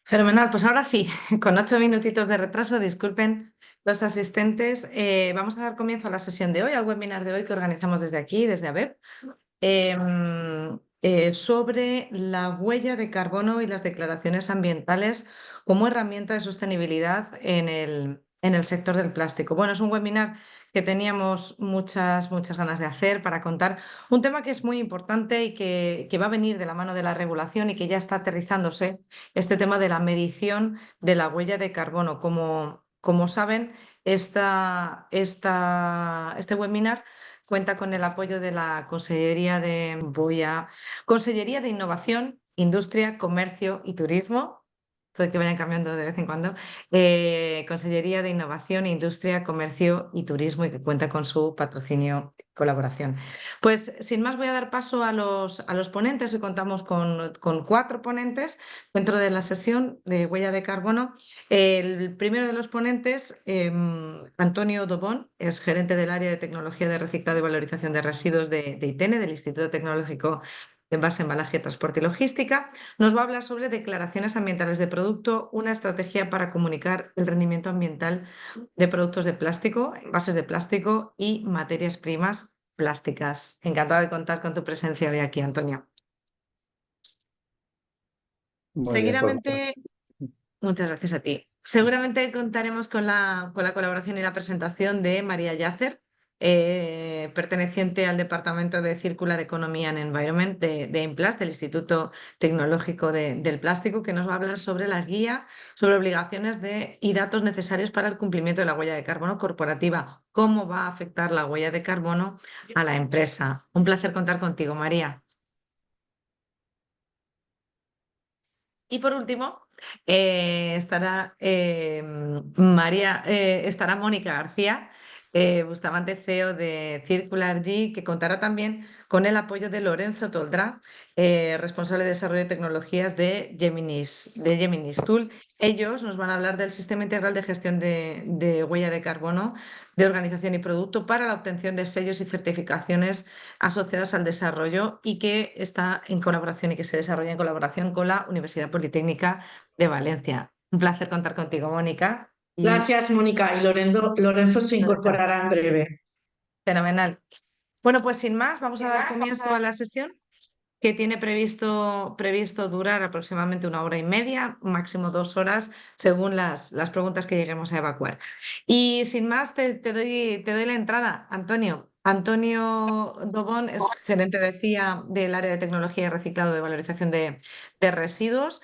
Fenomenal, pues ahora sí, con 8 minutitos de retraso, disculpen los asistentes. Vamos a dar comienzo a la sesión de hoy, al webinar de hoy que organizamos desde aquí, desde ABEP, sobre la huella de carbono y las declaraciones ambientales como herramienta de sostenibilidad en el sector del plástico. Bueno, es un webinar que teníamos muchas ganas de hacer para contar un tema que es muy importante y que va a venir de la mano de la regulación y que ya está aterrizándose, este tema de la medición de la huella de carbono. Como saben, este webinar cuenta con el apoyo de la Consellería de Innovación, Industria, Comercio y Turismo. Todo que vayan cambiando de vez en cuando. Consellería de Innovación, Industria, Comercio y Turismo, y que cuenta con su patrocinio y colaboración. Pues sin más voy a dar paso a los ponentes. Hoy contamos con 4 ponentes dentro de la sesión de huella de carbono. El primero de los ponentes, Antonio Dobón, es gerente del área de tecnología de reciclado y valorización de residuos de ITENE, del Instituto Tecnológico de Envase, Embalaje, Transporte y Logística. Nos va a hablar sobre declaraciones ambientales de producto, una estrategia para comunicar el rendimiento ambiental de productos de plástico, envases de plástico y materias primas plásticas. Encantado de contar con tu presencia hoy aquí, Antonio. Muy bien, pues Seguidamente, muchas gracias a ti. Seguramente contaremos con la colaboración y la presentación de María Yacer, perteneciente al Departamento de Circular Economy and Environment de INPLAS, del Instituto Tecnológico del Plástico, que nos va a hablar sobre la guía sobre obligaciones y datos necesarios para el cumplimiento de la huella de carbono corporativa. ¿Cómo va a afectar la huella de carbono a la empresa? Un placer contar contigo, María. Y por último, estará Mónica García, Bustamante CEO de Circular G, que contará también con el apoyo de Lorenzo Toldrá, responsable de desarrollo de tecnologías de Geminis Tool. Ellos nos van a hablar del sistema integral de gestión de huella de carbono de organización y producto para la obtención de sellos y certificaciones asociadas al desarrollo, y que está en colaboración y que se desarrolla en colaboración con la Universidad Politécnica de Valencia. Un placer contar contigo, Mónica. Y Gracias, Mónica. Y Lorenzo se Lorenzo, incorporará en breve. fenomenal. Bueno, pues sin más, vamos a dar comienzo a la sesión, que tiene previsto durar aproximadamente 1 hora y media, máximo 2 horas, según las preguntas que lleguemos a evacuar. Y sin más, te doy la entrada, Antonio. Antonio Dobón es gerente de CIA del área de tecnología y reciclado de valorización de residuos.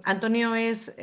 Antonio es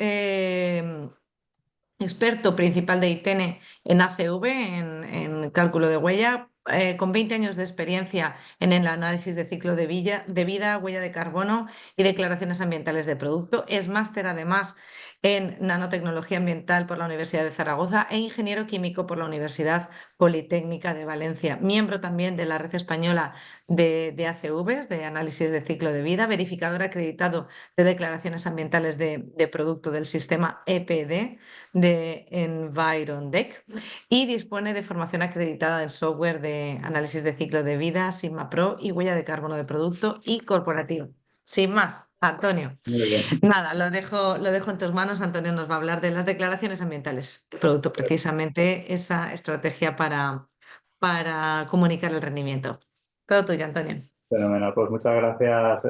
experto principal de ITENE en ACV, en cálculo de huella, con 20 años de experiencia en el análisis de ciclo de vida, huella de carbono y declaraciones ambientales de producto. Es máster además en nanotecnología ambiental por la Universidad de Zaragoza e ingeniero químico por la Universidad Politécnica de Valencia. Miembro también de la Red Española de ACVs, de análisis de ciclo de vida, verificador acreditado de declaraciones ambientales de producto del sistema EPD de EnvironDeck, y dispone de formación acreditada en software de análisis de ciclo de vida, Sigma Pro y huella de carbono de producto y corporativo. Sin más, Antonio. muy bien. Nada, lo dejo en tus manos. Antonio nos va a hablar de las declaraciones ambientales de producto, precisamente esa estrategia para comunicar el rendimiento. Todo tuyo, Antonio. Fenomenal. Pues muchas gracias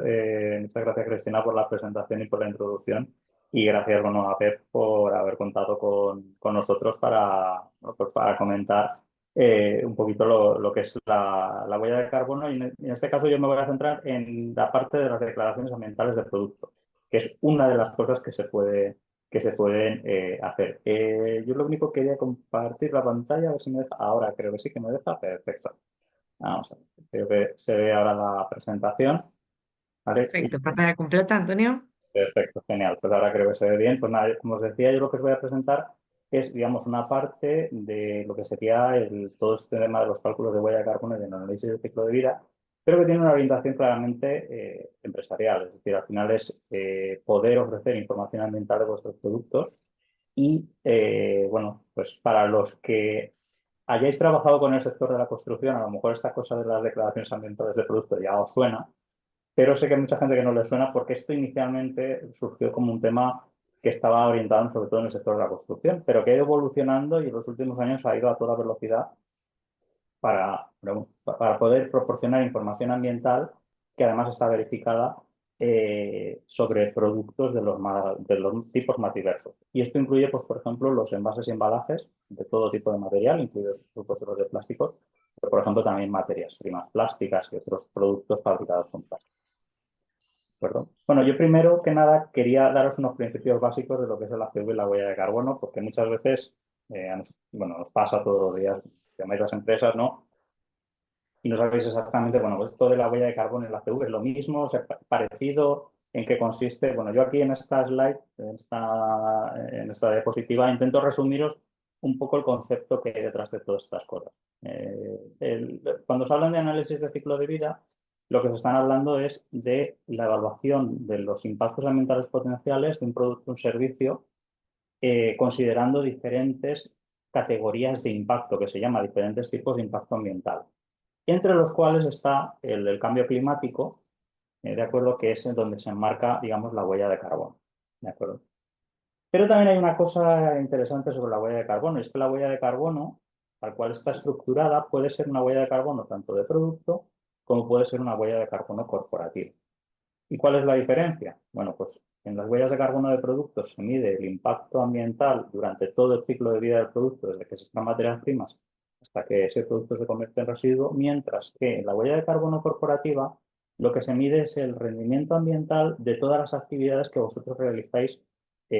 Cristina por la presentación y por la introducción. Y gracias, bueno, a Pep por haber contado con nosotros pues para comentar un poquito lo que es la huella de carbono. Y en este caso yo me voy a centrar en la parte de las declaraciones ambientales de producto, que es una de las cosas que se pueden hacer. Yo lo único que quería compartir la pantalla, a ver si me deja. Ahora creo que sí que me deja. Perfecto. Vamos a ver. Creo que se ve ahora la presentación. ¿Vale? Perfecto, pantalla completa, Antonio. Perfecto, genial. Pues ahora creo que se ve bien. Pues nada, como os decía, yo lo que os voy a presentar es, digamos, una parte de lo que sería todo este tema de los cálculos de huella de carbono y del análisis del ciclo de vida, pero que tiene una orientación claramente empresarial. Es decir, al final es poder ofrecer información ambiental de vuestros productos y, bueno, pues para los que hayáis trabajado con el sector de la construcción, a lo mejor esta cosa de las declaraciones ambientales de producto ya os suena, pero sé que hay mucha gente que no le suena porque esto inicialmente surgió como un tema que estaba orientado sobre todo en el sector de la construcción, pero que ha ido evolucionando y en los últimos años ha ido a toda velocidad para poder proporcionar información ambiental que además está verificada sobre productos de los tipos más diversos. Y esto incluye, pues, por ejemplo, los envases y embalajes de todo tipo de material, incluidos por supuesto los de plásticos, pero por ejemplo también materias primas plásticas y otros productos fabricados con plástico. ¿De acuerdo? Bueno, yo primero que nada quería daros unos principios básicos de lo que es el ACV y la huella de carbono, porque muchas veces, nos pasa todos los días, llamáis las empresas, ¿no? Y no sabéis exactamente, bueno, pues esto de la huella de carbono y la ACV es lo mismo, o sea, parecido, en qué consiste. Bueno, yo aquí en esta slide, en esta diapositiva, intento resumiros un poco el concepto que hay detrás de todas estas cosas. Cuando se hablan de análisis de ciclo de vida, lo que se están hablando es de la evaluación de los impactos ambientales potenciales de un producto o un servicio, considerando diferentes categorías de impacto, que se llama diferentes tipos de impacto ambiental, entre los cuales está el del cambio climático, de acuerdo, que es en donde se enmarca, digamos, la huella de carbono, de acuerdo. Pero también hay una cosa interesante sobre la huella de carbono, y es que la huella de carbono, tal cual está estructurada, puede ser una huella de carbono tanto de producto como puede ser una huella de carbono corporativa. ¿Y cuál es la diferencia? Bueno, pues en las huellas de carbono de productos se mide el impacto ambiental durante todo el ciclo de vida del producto, desde que se extraen materias primas hasta que ese producto se convierte en residuo, mientras que en la huella de carbono corporativa lo que se mide es el rendimiento ambiental de todas las actividades que vosotros realizáis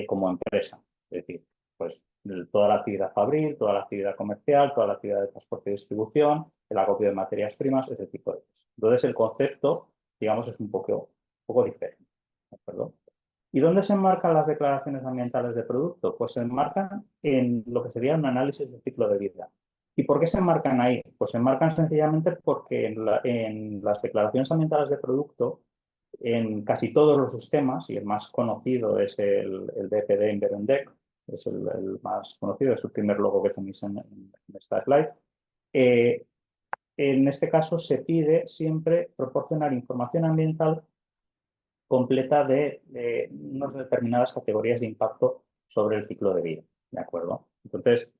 como empresa. Es decir, pues toda la actividad fabril, toda la actividad comercial, toda la actividad de transporte y distribución, el acopio de materias primas, ese tipo de cosas. Entonces el concepto, digamos, es un poco diferente. ¿De acuerdo? ¿Y dónde se enmarcan las declaraciones ambientales de producto? Pues se enmarcan en lo que sería un análisis de ciclo de vida. ¿Y por qué se enmarcan ahí? Pues se enmarcan sencillamente porque en las declaraciones ambientales de producto, en casi todos los sistemas, y el más conocido es el DPD Inverendec, es el más conocido, es el primer logo que tenéis en esta slide. En este caso se pide siempre proporcionar información ambiental completa de unas determinadas categorías de impacto sobre el ciclo de vida, ¿de acuerdo? Entonces,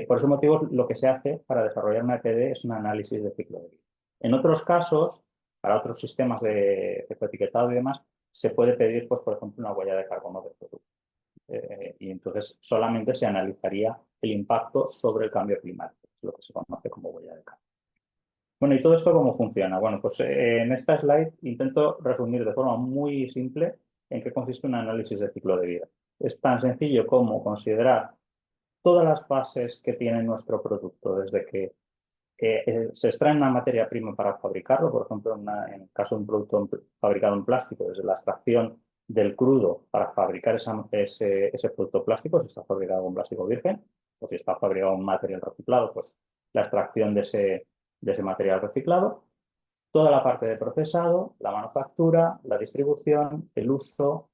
por ese motivo, lo que se hace para desarrollar una EPD es un análisis de ciclo de vida. En otros casos, para otros sistemas de etiquetado y demás, se puede pedir, pues, por ejemplo, una huella de carbono del producto. Y entonces solamente se analizaría el impacto sobre el cambio climático, lo que se conoce como huella de carbono. Bueno, ¿y todo esto cómo funciona? Bueno, pues en esta slide intento resumir de forma muy simple en qué consiste un análisis de ciclo de vida. Es tan sencillo como considerar todas las fases que tiene nuestro producto, desde que se extrae una materia prima para fabricarlo, por ejemplo, en el caso de un producto fabricado en plástico, desde la extracción del crudo para fabricar ese producto plástico, si está fabricado con plástico virgen, o si está fabricado con material reciclado, pues la extracción de ese material reciclado, toda la parte de procesado, la manufactura, la distribución, el uso,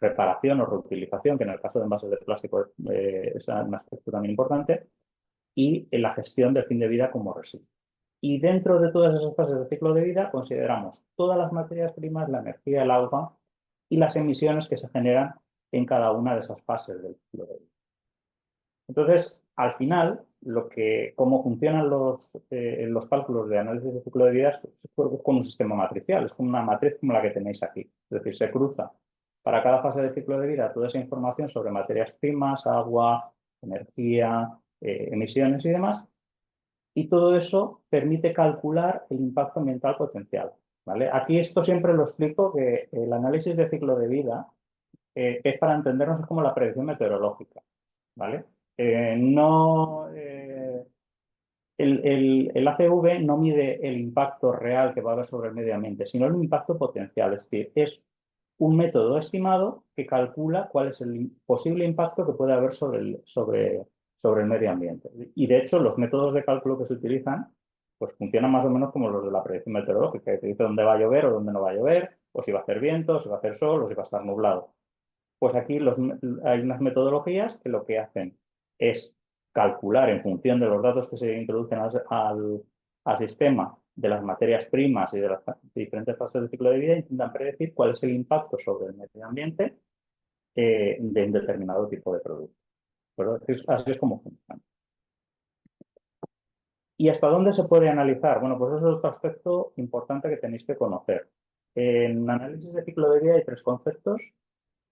reparación o reutilización, que en el caso de envases de plástico es un aspecto también importante, y en la gestión del fin de vida como residuo. Y dentro de todas esas fases del ciclo de vida consideramos todas las materias primas, la energía, el agua y las emisiones que se generan en cada una de esas fases del ciclo de vida. Entonces, al final, cómo funcionan los cálculos de análisis de ciclo de vida es como un sistema matricial, es como una matriz como la que tenéis aquí. Es decir, se cruza para cada fase del ciclo de vida toda esa información sobre materias primas, agua, energía, emisiones y demás, y todo eso permite calcular el impacto ambiental potencial. ¿Vale? Aquí esto siempre lo explico, que el análisis de ciclo de vida es para entendernos como la predicción meteorológica. ¿Vale? No, el ACV no mide el impacto real que va a haber sobre el medio ambiente, sino el impacto potencial. Es decir, es un método estimado que calcula cuál es el posible impacto que puede haber sobre el medio ambiente. Y de hecho, los métodos de cálculo que se utilizan pues funcionan más o menos como los de la predicción meteorológica, que te dice dónde va a llover o dónde no va a llover, o si va a hacer viento, o si va a hacer sol, o si va a estar nublado. Pues aquí hay unas metodologías que lo que hacen es calcular en función de los datos que se introducen al sistema de las materias primas y de las diferentes fases del ciclo de vida, intentan predecir cuál es el impacto sobre el medio ambiente de un determinado tipo de producto. Pero así es como funciona. ¿Y hasta dónde se puede analizar? Bueno, pues eso es otro aspecto importante que tenéis que conocer. En análisis de ciclo de vida hay tres conceptos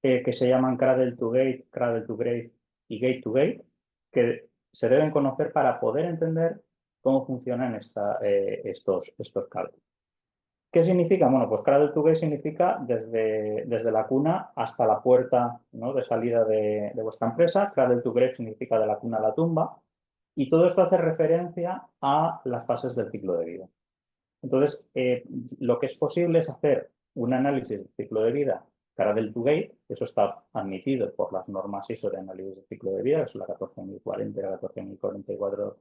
que se llaman cradle to grave y gate to gate, que se deben conocer para poder entender cómo funcionan estos cálculos. ¿Qué significa? Bueno, pues cradle to gate significa desde la cuna hasta la puerta, ¿no?, de salida de vuestra empresa. Cradle to grave significa de la cuna a la tumba. Y todo esto hace referencia a las fases del ciclo de vida. Entonces, lo que es posible es hacer un análisis del ciclo de vida cradle to gate. Eso está admitido por las normas ISO de análisis del ciclo de vida, que son la 14040 y la 14044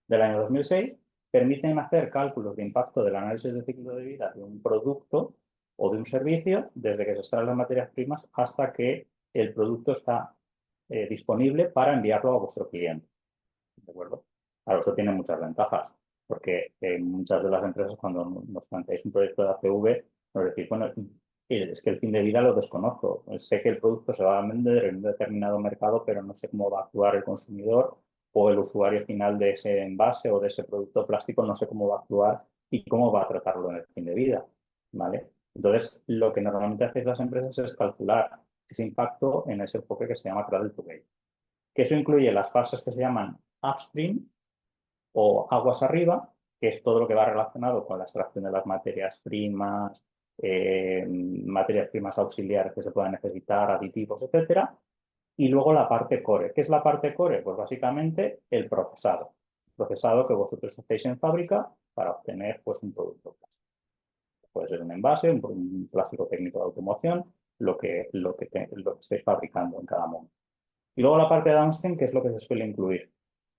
del año 2006. Permiten hacer cálculos de impacto del análisis de ciclo de vida de un producto o de un servicio desde que se extraen las materias primas hasta que el producto está disponible para enviarlo a vuestro cliente. ¿De acuerdo? Claro, eso tiene muchas ventajas, porque muchas de las empresas, cuando nos planteáis un proyecto de ACV, nos decís, bueno, es que el fin de vida lo desconozco. Sé que el producto se va a vender en un determinado mercado, pero no sé cómo va a actuar el consumidor o el usuario final de ese envase o de ese producto plástico, no sé cómo va a actuar y cómo va a tratarlo en el fin de vida, ¿vale? Entonces, lo que normalmente hacéis las empresas es calcular ese impacto en ese enfoque que se llama cradle to gate, que eso incluye las fases que se llaman upstream o aguas arriba, que es todo lo que va relacionado con la extracción de las materias primas auxiliares que se puedan necesitar, aditivos, etcétera. Y luego la parte core. ¿Qué es la parte core? Pues básicamente el procesado. Procesado que vosotros hacéis en fábrica para obtener pues, un producto plástico. Puede ser un envase, un plástico técnico de automoción, lo que estéis fabricando en cada momento. Y luego la parte de downstream, que es lo que se suele incluir.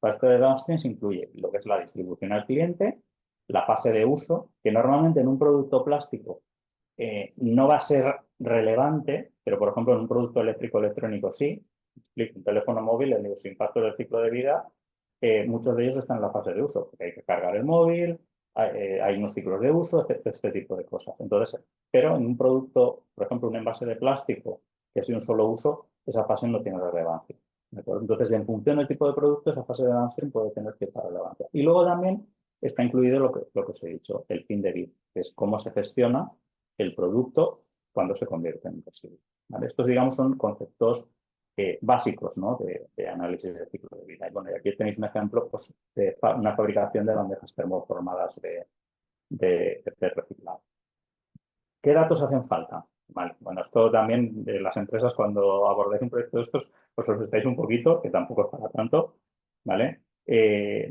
La parte de downstream se incluye lo que es la distribución al cliente, la fase de uso, que normalmente en un producto plástico no va a ser relevante, pero por ejemplo en un producto eléctrico electrónico sí. Un teléfono móvil, su impacto del ciclo de vida, muchos de ellos están en la fase de uso, porque hay que cargar el móvil, hay unos ciclos de uso, este tipo de cosas. Entonces, pero en un producto, por ejemplo, un envase de plástico que es de un solo uso, esa fase no tiene relevancia. Entonces, en función del tipo de producto, esa fase de downstream puede tener cierta relevancia. Y luego también está incluido lo que os he dicho, el fin de vida, que es cómo se gestiona el producto cuando se convierte en residuo. ¿Vale? Estos, digamos, son conceptos básicos, ¿no?, de análisis de ciclo de vida. Y bueno, y aquí tenéis un ejemplo pues, de una fabricación de bandejas termoformadas de reciclado. ¿Qué datos hacen falta? Vale, bueno, esto también de las empresas cuando abordáis un proyecto de estos, pues os estáis un poquito, que tampoco es para tanto, ¿vale?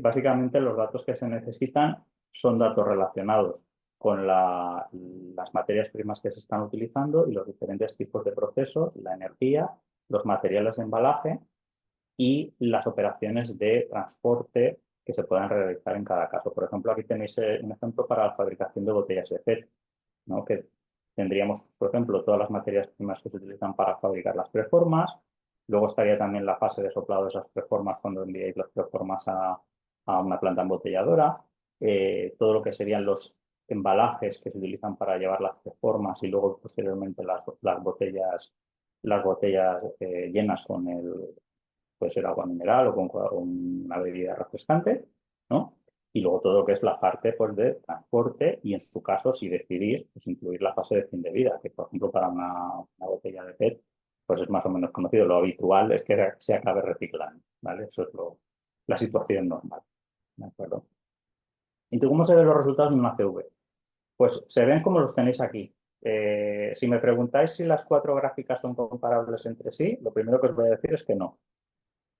Básicamente los datos que se necesitan son datos relacionados con las materias primas que se están utilizando y los diferentes tipos de procesos, la energía, los materiales de embalaje y las operaciones de transporte que se puedan realizar en cada caso. Por ejemplo, aquí tenéis un ejemplo para la fabricación de botellas de PET, ¿no?, que tendríamos, por ejemplo, todas las materias primas que se utilizan para fabricar las preformas. Luego estaría también la fase de soplado de esas preformas cuando enviáis las preformas a una planta embotelladora. Todo lo que serían los embalajes que se utilizan para llevar las preformas y luego posteriormente las botellas llenas con puede ser agua mineral o con una bebida refrescante, ¿no? Y luego todo lo que es la parte pues, de transporte y en su caso, si decidís, pues incluir la fase de fin de vida, que por ejemplo para una botella de PET, pues es más o menos conocido. Lo habitual es que se acabe reciclando, ¿vale? Eso es la situación normal, ¿de acuerdo? ¿Y cómo se ven los resultados en una CV? Pues se ven como los tenéis aquí. Si me preguntáis si las 4 gráficas son comparables entre sí, lo primero que os voy a decir es que no.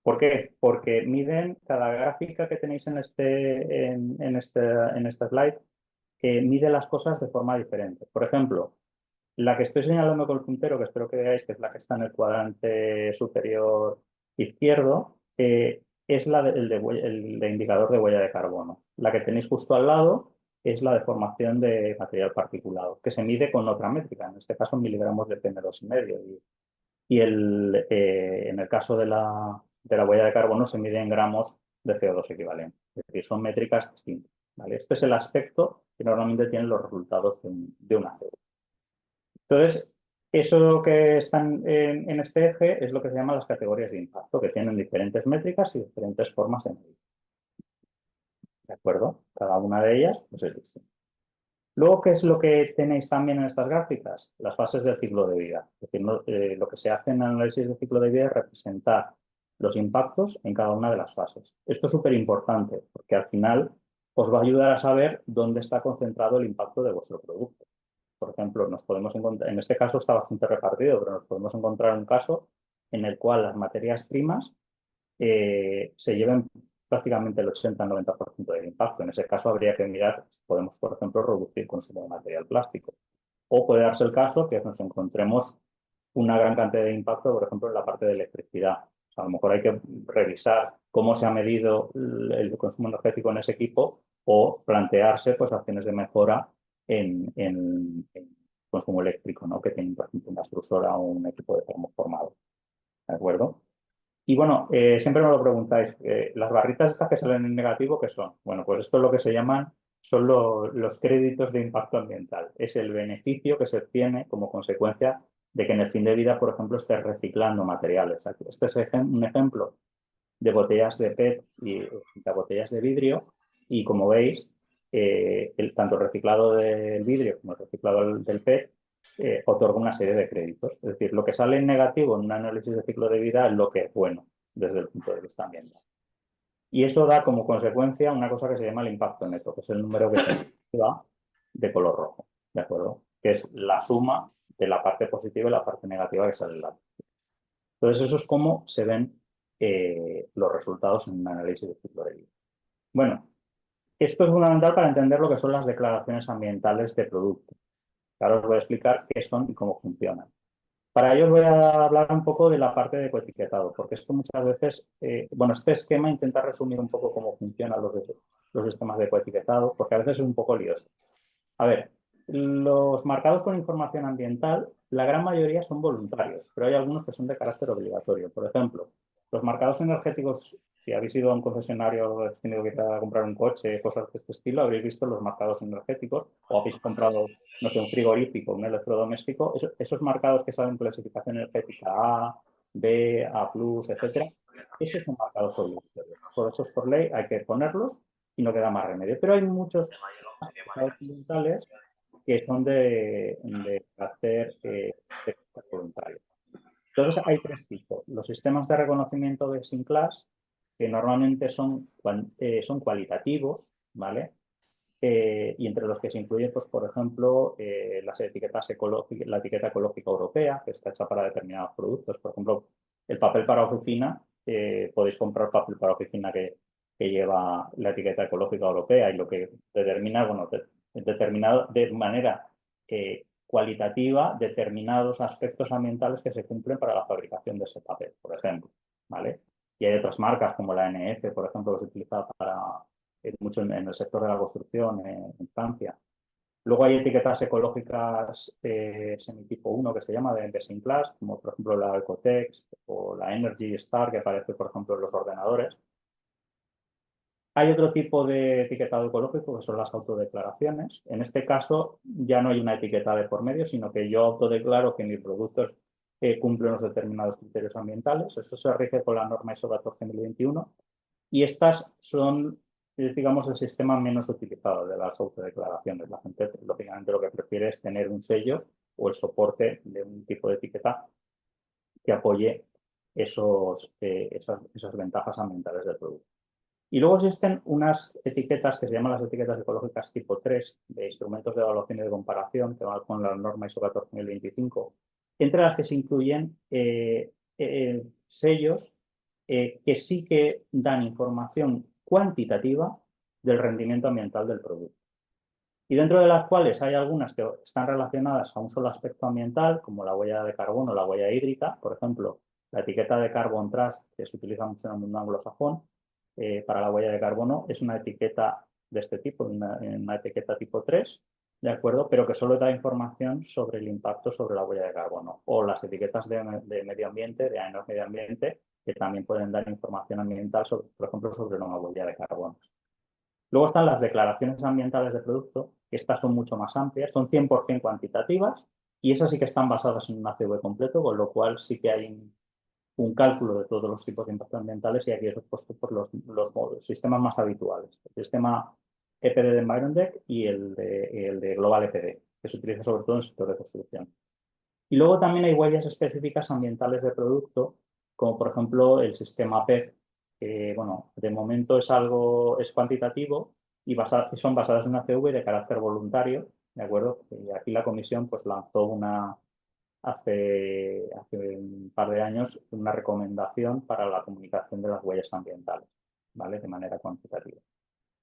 ¿Por qué? Porque miden cada gráfica que tenéis en esta slide, mide las cosas de forma diferente. Por ejemplo, la que estoy señalando con el puntero, que espero que veáis, que es la que está en el cuadrante superior izquierdo, es el de indicador de huella de carbono. La que tenéis justo al lado es la de formación de material particulado, que se mide con otra métrica, en este caso miligramos de PM2,5. Y en el caso de la huella de carbono se mide en gramos de CO2 equivalente. Es decir, son métricas distintas. ¿vale? Este es el aspecto que normalmente tienen los resultados de una deuda. Entonces, eso que están en este eje es lo que se llama las categorías de impacto, que tienen diferentes métricas y diferentes formas de medir. ¿De acuerdo? Cada una de ellas pues, es distinta. Luego, ¿qué es lo que tenéis también en estas gráficas? Las fases del ciclo de vida. Es decir, lo que se hace en el análisis del ciclo de vida es representar los impactos en cada una de las fases. Esto es súper importante porque al final os va a ayudar a saber dónde está concentrado el impacto de vuestro producto. Por ejemplo, nos podemos encontrar, en este caso está bastante repartido, pero nos podemos encontrar un caso en el cual las materias primas se lleven prácticamente el 80-90% del impacto. En ese caso habría que mirar si podemos, por ejemplo, reducir el consumo de material plástico. O puede darse el caso que nos encontremos una gran cantidad de impacto, por ejemplo, en la parte de electricidad. O sea, a lo mejor hay que revisar cómo se ha medido el consumo energético en ese equipo o plantearse pues, acciones de mejora en consumo eléctrico, ¿no? Que tienen, por ejemplo, una extrusora o un equipo de termoformado. ¿De acuerdo? Y bueno, siempre me lo preguntáis, las barritas estas que salen en negativo, ¿qué son? Bueno, pues esto es lo que se llaman, son los créditos de impacto ambiental. Es el beneficio que se obtiene como consecuencia de que en el fin de vida, por ejemplo, estés reciclando materiales. Este es un ejemplo de botellas de PET y de botellas de vidrio y como veis, tanto el reciclado del vidrio como el reciclado del PET otorga una serie de créditos. Es decir, lo que sale en negativo en un análisis de ciclo de vida es lo que es bueno desde el punto de vista ambiental. Y eso da como consecuencia una cosa que se llama el impacto neto, que es el número que se va de color rojo, ¿de acuerdo? Que es la suma de la parte positiva y la parte negativa que sale en la. Entonces, eso es cómo se ven los resultados en un análisis de ciclo de vida. Bueno, esto es fundamental para entender lo que son las declaraciones ambientales de producto. Ahora os voy a explicar qué son y cómo funcionan. Para ello os voy a hablar un poco de la parte de ecoetiquetado, porque esto muchas veces, bueno, este esquema intenta resumir un poco cómo funcionan los sistemas de ecoetiquetado, porque a veces es un poco lioso. A ver, los marcados con información ambiental, la gran mayoría son voluntarios, pero hay algunos que son de carácter obligatorio. Por ejemplo, los marcados energéticos, si habéis ido a un concesionario o habéis tenido que ir a comprar un coche, cosas de este estilo, habréis visto los marcados energéticos o habéis comprado, no sé, un frigorífico, un electrodoméstico, esos marcados que salen en clasificación energética A, B, A+, etcétera, esos son marcados obligatorios. Por eso, por ley, hay que ponerlos y no queda más remedio. Pero hay muchos marcados ambientales que son de carácter voluntario. Entonces hay tres tipos. Los sistemas de reconocimiento de Best-in-Class, que normalmente son cualitativos, ¿vale? Y entre los que se incluyen, pues, por ejemplo, las etiquetas ecológicas, la etiqueta ecológica europea, que está hecha para determinados productos. Por ejemplo, el papel para oficina, podéis comprar papel para oficina que lleva la etiqueta ecológica europea y lo que determina, bueno, determinado de manera cualitativa determinados aspectos ambientales que se cumplen para la fabricación de ese papel, por ejemplo, ¿vale? Y hay otras marcas como la NF, por ejemplo, que se utiliza mucho en el sector de la construcción en Francia. Luego hay etiquetas ecológicas semitipo 1 que se llama de Best-in-Class, como por ejemplo la Ecotext o la Energy Star que aparece por ejemplo en los ordenadores. Hay otro tipo de etiquetado ecológico que son las autodeclaraciones. En este caso ya no hay una etiqueta de por medio, sino que yo autodeclaro que mis productos cumplen unos determinados criterios ambientales. Eso se rige con la norma ISO 14021 y estas son, digamos, el sistema menos utilizado de las autodeclaraciones. La gente, lógicamente, lo que prefiere es tener un sello o el soporte de un tipo de etiqueta que apoye esas ventajas ambientales del producto. Y luego existen unas etiquetas que se llaman las etiquetas ecológicas tipo 3 de instrumentos de evaluación y de comparación que van con la norma ISO 14025, entre las que se incluyen sellos que sí que dan información cuantitativa del rendimiento ambiental del producto. Y dentro de las cuales hay algunas que están relacionadas a un solo aspecto ambiental, como la huella de carbono o la huella hídrica. Por ejemplo, la etiqueta de Carbon Trust, que se utiliza mucho en el mundo anglosajón, para la huella de carbono, es una etiqueta de este tipo, una etiqueta tipo 3, ¿de acuerdo? Pero que solo da información sobre el impacto sobre la huella de carbono. O las etiquetas de medio ambiente, de AENOR medio ambiente, que también pueden dar información ambiental, por ejemplo, sobre una huella de carbono. Luego están las declaraciones ambientales de producto, que estas son mucho más amplias, son 100% cuantitativas y esas sí que están basadas en un ACV completo, con lo cual sí que hay un cálculo de todos los tipos de impactos ambientales y aquí es puesto por los sistemas más habituales. El sistema EPD de Environdec y el de Global EPD, que se utiliza sobre todo en el sector de construcción. Y luego también hay huellas específicas ambientales de producto, como por ejemplo el sistema PEP, que bueno, de momento es cuantitativo y son basadas en una CV de carácter voluntario, ¿de acuerdo? Y aquí la comisión pues lanzó hace un par de años una recomendación para la comunicación de las huellas ambientales, ¿vale? De manera cuantitativa.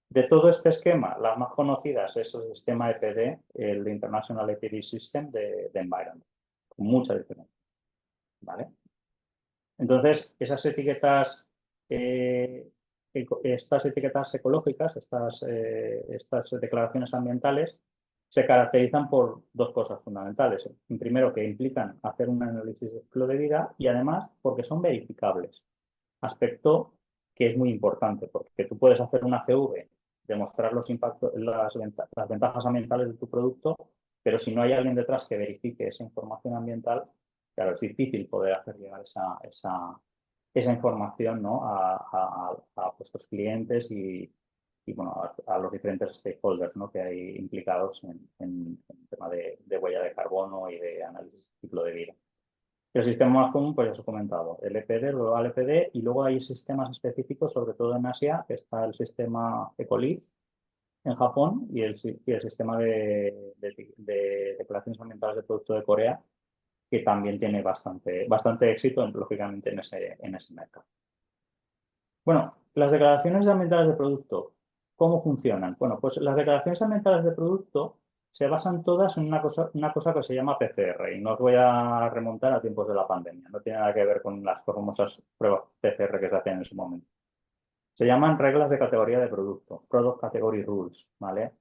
De todo este esquema, las más conocidas es el sistema EPD, el International EPD System de Environment, con mucha diferencia, ¿vale? Entonces, estas etiquetas ecológicas, estas declaraciones ambientales, se caracterizan por dos cosas fundamentales. Primero, que implican hacer un análisis de ciclo de vida y además porque son verificables. Aspecto que es muy importante, porque tú puedes hacer una CV, demostrar los impactos, las ventajas ambientales de tu producto, pero si no hay alguien detrás que verifique esa información ambiental, claro, es difícil poder hacer llegar esa información, ¿no? a vuestros clientes y bueno, a los diferentes stakeholders, ¿no? que hay implicados en el tema de huella de carbono y de análisis de ciclo de vida. El sistema más común, pues ya os he comentado, el EPD, luego el EPD, y luego hay sistemas específicos, sobre todo en Asia, que está el sistema ECOLIF en Japón y el sistema de declaraciones ambientales de producto de Corea, que también tiene bastante éxito, lógicamente, en ese mercado. Bueno, las declaraciones ambientales de producto, ¿cómo funcionan? Bueno, pues las declaraciones ambientales de producto se basan todas en una cosa que se llama PCR y no os voy a remontar a tiempos de la pandemia, no tiene nada que ver con las famosas pruebas PCR que se hacían en su momento. Se llaman reglas de categoría de producto, Product Category Rules, ¿vale?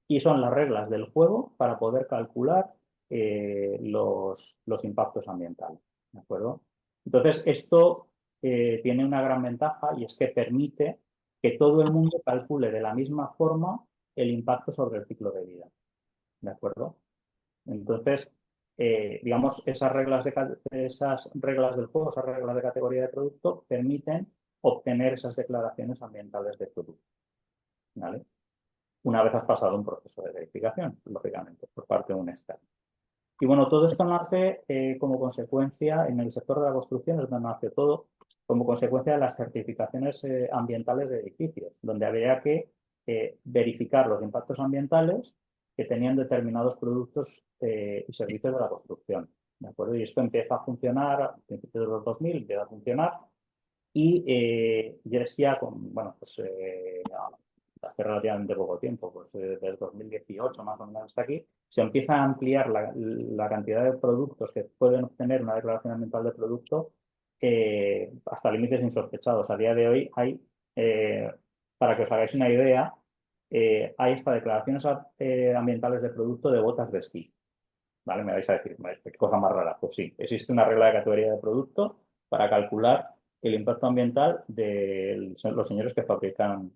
Y son las reglas del juego para poder calcular los impactos ambientales, ¿de acuerdo? Entonces, esto tiene una gran ventaja y es que permite que todo el mundo calcule de la misma forma el impacto sobre el ciclo de vida, ¿de acuerdo? Entonces, digamos, esas reglas del juego, esas reglas de categoría de producto, permiten obtener esas declaraciones ambientales de producto, ¿vale? Una vez has pasado un proceso de verificación, lógicamente, por parte de un externo. Y bueno, todo esto nace como consecuencia, en el sector de la construcción es donde nace todo, como consecuencia de las certificaciones ambientales de edificios, donde había que verificar los impactos ambientales que tenían determinados productos y servicios de la construcción, ¿de acuerdo? Y esto empieza a funcionar a principios de los 2000, empieza a funcionar y ya bueno, pues hace relativamente poco tiempo, pues desde el 2018 más o menos hasta aquí, se empieza a ampliar la cantidad de productos que pueden obtener una declaración ambiental de producto hasta límites insospechados. A día de hoy hay, para que os hagáis una idea, hay hasta declaraciones ambientales de producto de botas de esquí. ¿Vale? Me vais a decir, ¿qué cosa más rara? Pues sí, existe una regla de categoría de producto para calcular el impacto ambiental de los señores que fabrican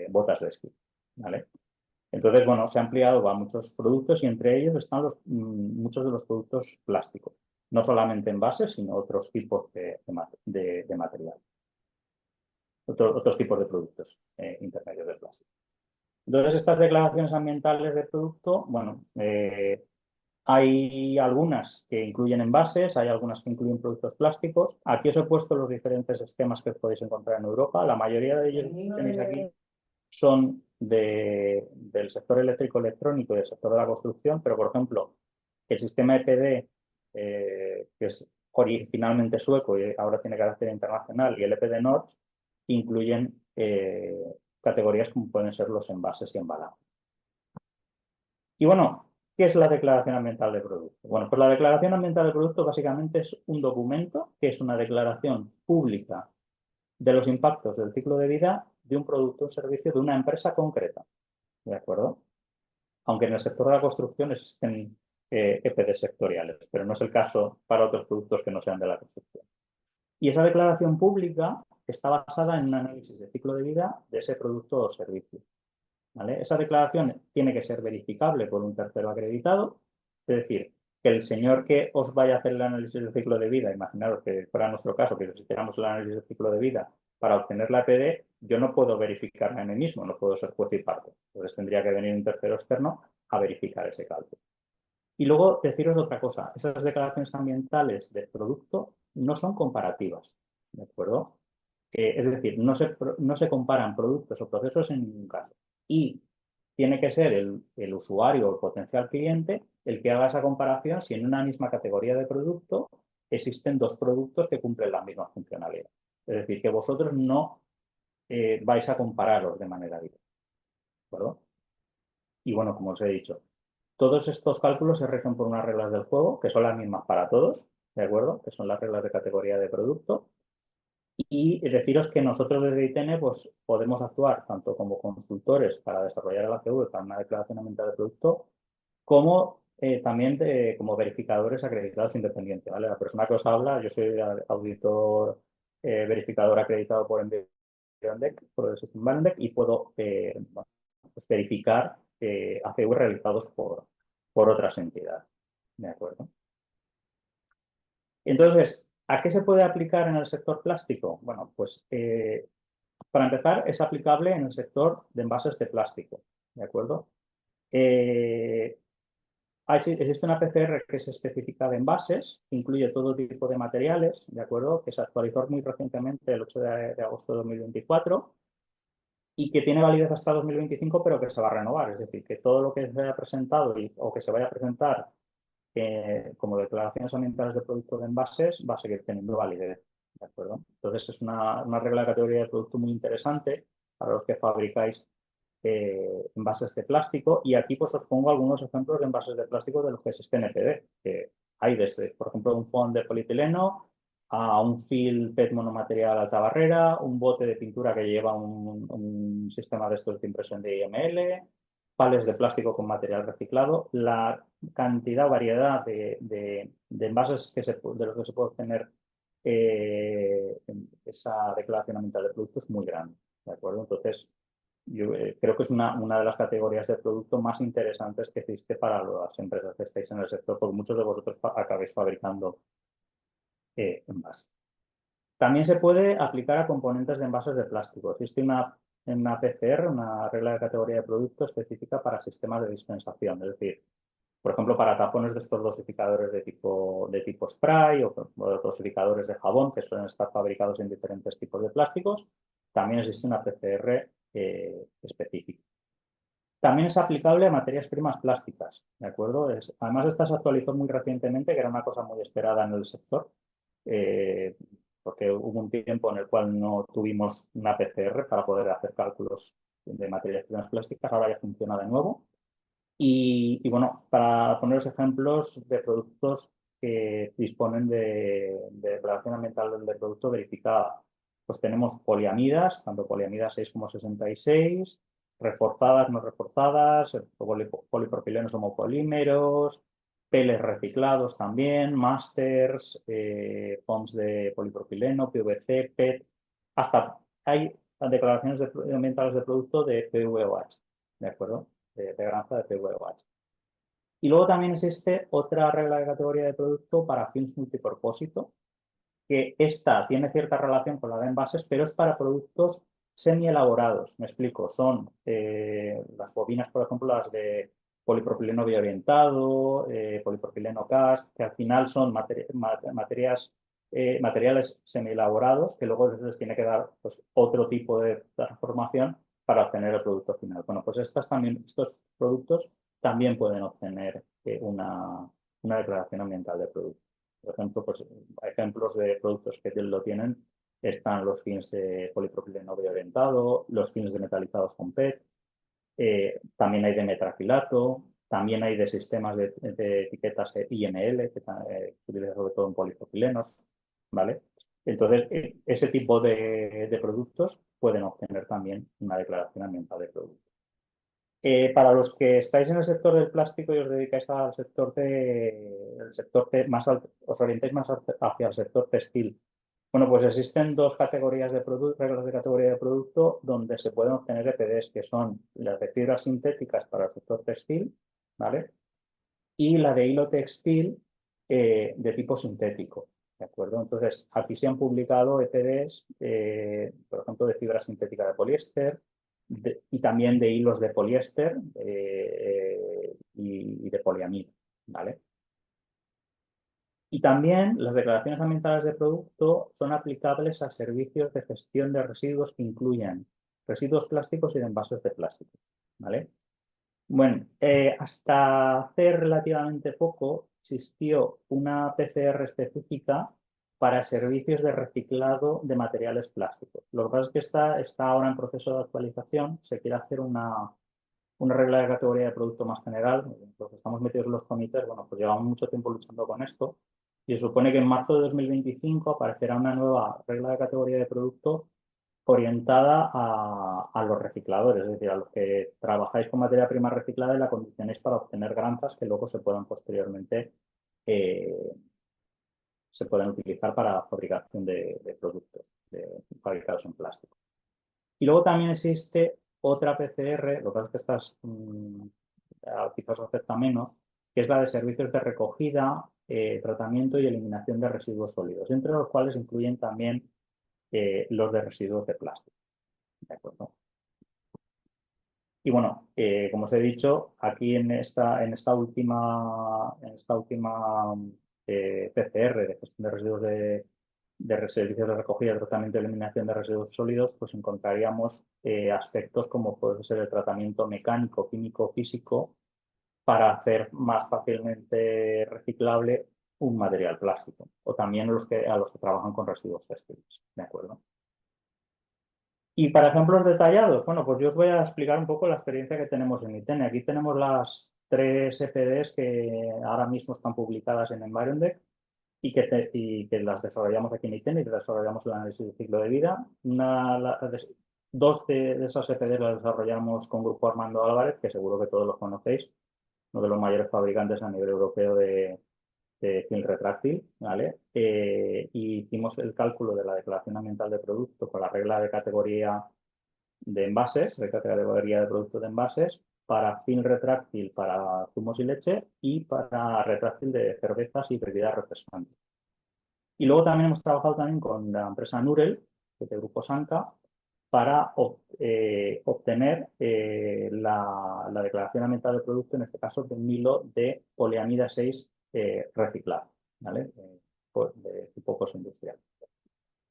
botas de esquí, ¿vale? Entonces, bueno, se ha ampliado a muchos productos y entre ellos están muchos de los productos plásticos, no solamente envases, sino otros tipos de material, otros tipos de productos intermedios de plástico. Entonces, estas declaraciones ambientales de producto, bueno, hay algunas que incluyen envases, hay algunas que incluyen productos plásticos. Aquí os he puesto los diferentes esquemas que podéis encontrar en Europa. La mayoría de ellos que tenéis aquí son del sector eléctrico-electrónico y del sector de la construcción, pero por ejemplo, el sistema EPD, que es originalmente sueco y ahora tiene carácter internacional, y el EPD Nord, incluyen categorías como pueden ser los envases y embalajes. Y bueno, ¿qué es la declaración ambiental de producto? Bueno, pues la declaración ambiental de producto básicamente es un documento que es una declaración pública de los impactos del ciclo de vida de un producto o servicio de una empresa concreta, ¿de acuerdo? Aunque en el sector de la construcción existen EPD sectoriales, pero no es el caso para otros productos que no sean de la construcción. Y esa declaración pública está basada en un análisis de ciclo de vida de ese producto o servicio. ¿vale? Esa declaración tiene que ser verificable por un tercero acreditado, es decir, que el señor que os vaya a hacer el análisis del ciclo de vida, imaginaros que fuera nuestro caso, que si hiciéramos el análisis del ciclo de vida para obtener la EPD, yo no puedo verificarme a mí mismo, no puedo ser juez y parte. Entonces tendría que venir un tercero externo a verificar ese cálculo. Y luego deciros otra cosa, esas declaraciones ambientales del producto no son comparativas, ¿de acuerdo? Es decir, no se comparan productos o procesos en ningún caso. Y tiene que ser el usuario o el potencial cliente el que haga esa comparación si en una misma categoría de producto existen dos productos que cumplen la misma funcionalidad. Es decir, que vosotros no vais a compararos de manera directa, ¿de acuerdo? Y bueno, como os he dicho, todos estos cálculos se rigen por unas reglas del juego, que son las mismas para todos, ¿de acuerdo? Que son las reglas de categoría de producto. Y deciros que nosotros desde ITN pues, podemos actuar tanto como consultores para desarrollar el ACV para una declaración ambiental de producto, como también como verificadores acreditados independientes, ¿vale? La persona que os habla, yo soy auditor verificador acreditado por Environdec, por el sistema Environdec, y puedo bueno, pues verificar ACV realizados por otras entidades, ¿de acuerdo? Entonces, ¿a qué se puede aplicar en el sector plástico? Bueno, pues para empezar, es aplicable en el sector de envases de plástico, ¿de acuerdo? Existe una PCR que es específica de envases, incluye todo tipo de materiales, ¿de acuerdo? Que se actualizó muy recientemente el 8 de agosto de 2024 y que tiene validez hasta 2025, pero que se va a renovar. Es decir, que todo lo que se haya presentado o que se vaya a presentar como declaraciones ambientales de productos de envases va a seguir teniendo validez, ¿de acuerdo? Entonces es una regla de categoría de producto muy interesante para los que fabricáis envases de plástico, y aquí pues os pongo algunos ejemplos de envases de plástico de los que existen EPD, que hay desde, por ejemplo, un foam de polietileno a un film PET monomaterial alta barrera, un bote de pintura que lleva un sistema de estos de impresión de IML, pales de plástico con material reciclado. La cantidad o variedad de envases de los que se puede obtener esa declaración ambiental de producto es muy grande, ¿de acuerdo? Entonces, yo creo que es una de las categorías de producto más interesantes que existe para las empresas que estáis en el sector, porque muchos de vosotros acabáis fabricando envases. También se puede aplicar a componentes de envases de plástico. Existe una PCR, una regla de categoría de producto específica para sistemas de dispensación, es decir, por ejemplo, para tapones de estos dosificadores de tipo spray o dosificadores de jabón que suelen estar fabricados en diferentes tipos de plásticos, también existe una PCR específica. También es aplicable a materias primas plásticas, ¿de acuerdo? Además, esta se actualizó muy recientemente, que era una cosa muy esperada en el sector, porque hubo un tiempo en el cual no tuvimos una PCR para poder hacer cálculos de materias primas plásticas, ahora ya funciona de nuevo. Y bueno, para poneros ejemplos de productos que disponen de declaración ambiental del producto verificada, pues tenemos poliamidas, tanto poliamidas 6 como 66, reforzadas, no reforzadas, polipropilenos homopolímeros, peles reciclados también, másters, foams de polipropileno, PVC, PET, hasta hay declaraciones ambientales de producto de PVOH, ¿de acuerdo? De granja de PVOH. Y luego también existe otra regla de categoría de producto para films multipropósito, que esta tiene cierta relación con la de envases, pero es para productos semi-elaborados. Me explico, son las bobinas, por ejemplo, las de polipropileno bioorientado, polipropileno cast, que al final son materiales semi-elaborados que luego les tiene que dar pues, otro tipo de transformación para obtener el producto final. Bueno, pues estos productos también pueden obtener una declaración ambiental de producto. Por ejemplo, pues, ejemplos de productos que lo tienen están los films de polipropileno bioorientado, los films de metalizados con PET, también hay de metacrilato, también hay de sistemas de etiquetas IML, que se utiliza sobre todo en polipropilenos, ¿vale? Entonces, ese tipo de productos pueden obtener también una declaración ambiental de producto. Para los que estáis en el sector del plástico y os dedicáis al sector os orientáis más hacia el sector textil Bueno, pues existen dos categorías de reglas de categoría de producto donde se pueden obtener EPDs, que son las de fibras sintéticas para el sector textil, ¿vale? Y la de hilo textil de tipo sintético, ¿de acuerdo? Entonces, aquí se han publicado EPDs, por ejemplo, de fibra sintética de poliéster y también de hilos de poliéster y de poliamida, ¿vale? Y también las declaraciones ambientales de producto son aplicables a servicios de gestión de residuos que incluyen residuos plásticos y de envases de plástico, ¿vale? Bueno, hasta hace relativamente poco existió una PCR específica para servicios de reciclado de materiales plásticos. Lo que pasa es que está ahora en proceso de actualización. Se quiere hacer una regla de categoría de producto más general. Los que estamos metidos en los comités, bueno, pues llevamos mucho tiempo luchando con esto y se supone que en marzo de 2025 aparecerá una nueva regla de categoría de producto orientada a los recicladores, es decir, a los que trabajáis con materia prima reciclada y la condicionéis para obtener granjas que luego se puedan posteriormente se pueden utilizar para fabricación de productos fabricados en plástico. Y luego también existe otra PCR, lo que pasa es que estas quizás afecta menos, que es la de servicios de recogida, tratamiento y eliminación de residuos sólidos, entre los cuales incluyen también los de residuos de plástico. ¿De acuerdo? Y bueno, como os he dicho, aquí en esta última PCR de gestión de residuos de servicios de recogida, tratamiento y eliminación de residuos sólidos, pues encontraríamos aspectos como puede ser el tratamiento mecánico, químico, físico, para hacer más fácilmente reciclable un material plástico, o también a los que trabajan con residuos textiles, ¿de acuerdo? Y para ejemplos detallados, bueno, pues yo os voy a explicar un poco la experiencia que tenemos en ITENE. Aquí tenemos las 3 EPDs que ahora mismo están publicadas en EnvironDeck y que las desarrollamos aquí en ITENE y que desarrollamos el análisis de ciclo de vida. Dos de esas EPDs las desarrollamos con Grupo Armando Álvarez, que seguro que todos los conocéis, uno de los mayores fabricantes a nivel europeo de film retráctil, ¿vale? Y hicimos el cálculo de la declaración ambiental de producto con la regla de categoría de envases, de categoría de producto de envases, para film retráctil para zumos y leche y para retráctil de cervezas y bebidas refrescantes. Y luego también hemos trabajado también con la empresa Nurel, que es de Grupo Sanca, para obtener la declaración ambiental del producto, en este caso de un hilo de poliamida 6 reciclado, ¿vale? De tipo postindustrial.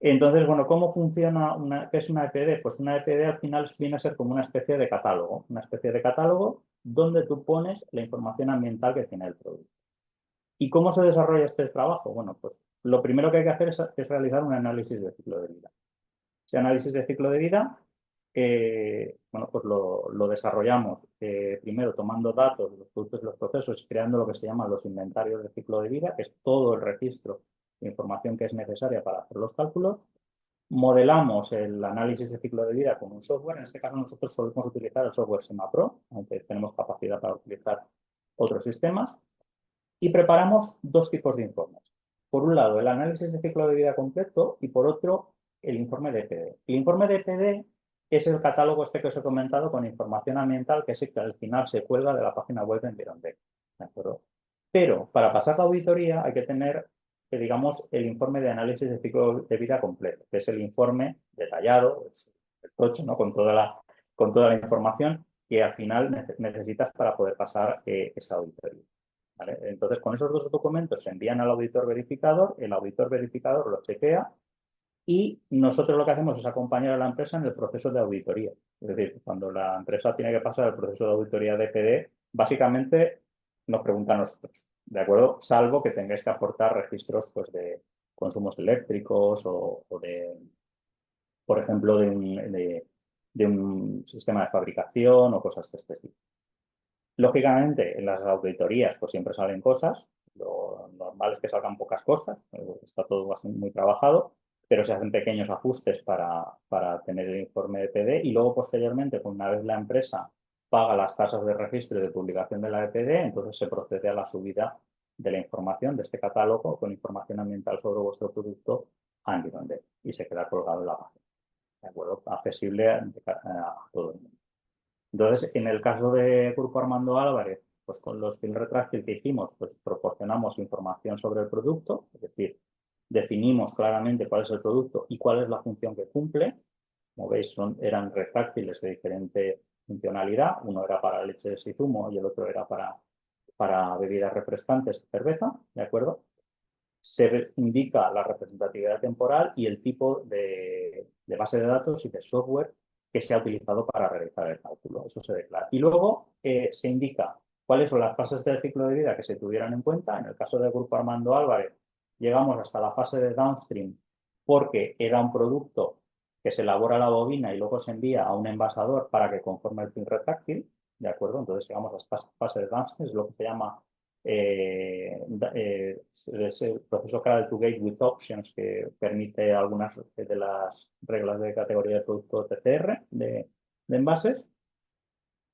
Entonces, bueno, ¿cómo funciona qué es una EPD? Pues una EPD al final viene a ser como una especie de catálogo donde tú pones la información ambiental que tiene el producto. ¿Y cómo se desarrolla este trabajo? Bueno, pues lo primero que hay que hacer es realizar un análisis de ciclo de vida. Ese análisis de ciclo de vida, bueno, pues lo desarrollamos primero tomando datos de los productos y los procesos y creando lo que se llaman los inventarios de ciclo de vida, que es todo el registro de información que es necesaria para hacer los cálculos. Modelamos el análisis de ciclo de vida con un software. En este caso nosotros solemos utilizar el software SEMAPRO, aunque tenemos capacidad para utilizar otros sistemas. Y preparamos dos tipos de informes. Por un lado, el análisis de ciclo de vida completo y por otro, el informe de EPD. El informe de EPD es el catálogo este que os he comentado con información ambiental que sí que al final se cuelga de la página web de EnvironDeck. ¿De acuerdo? Pero para pasar la auditoría hay que tener, digamos, el informe de análisis de ciclo de vida completo, que es el informe detallado, el tocho, ¿no? Con toda la información que al final necesitas para poder pasar esa auditoría. ¿Vale? Entonces, con esos dos documentos se envían al auditor verificador, el auditor verificador lo chequea y nosotros lo que hacemos es acompañar a la empresa en el proceso de auditoría. Es decir, cuando la empresa tiene que pasar el proceso de auditoría de EPD, básicamente nos pregunta a nosotros, ¿de acuerdo? Salvo que tengáis que aportar registros pues, de consumos eléctricos o de, por ejemplo, de un sistema de fabricación o cosas de este tipo. Lógicamente, en las auditorías pues siempre salen cosas, lo normal es que salgan pocas cosas, está todo bastante muy trabajado, pero se hacen pequeños ajustes para tener el informe de EPD y luego posteriormente, pues, una vez la empresa paga las tasas de registro y de publicación de la EPD, entonces se procede a la subida de la información de este catálogo con información ambiental sobre vuestro producto Angry on Deck y se queda colgado en la página, ¿de acuerdo? Accesible a todo el mundo. Entonces, en el caso de Grupo Armando Álvarez, pues con los field retráctil que hicimos, pues proporcionamos información sobre el producto, es decir, definimos claramente cuál es el producto y cuál es la función que cumple. Como veis, eran retráctiles de diferente funcionalidad. Uno era para leches y zumo y el otro era para bebidas refrescantes y cerveza, ¿de acuerdo? Se indica la representatividad temporal y el tipo de base de datos y de software que se ha utilizado para realizar el cálculo. Eso se declara. Y luego se indica cuáles son las fases del ciclo de vida que se tuvieran en cuenta. En el caso del Grupo Armando Álvarez, llegamos hasta la fase de downstream porque era un producto que se elabora la bobina y luego se envía a un envasador para que conforme el film retráctil, ¿de acuerdo? Entonces llegamos a esta fase de downstream, es lo que se llama es el proceso Cradle to Gate with Options que permite algunas de las reglas de categoría de producto TCR de envases,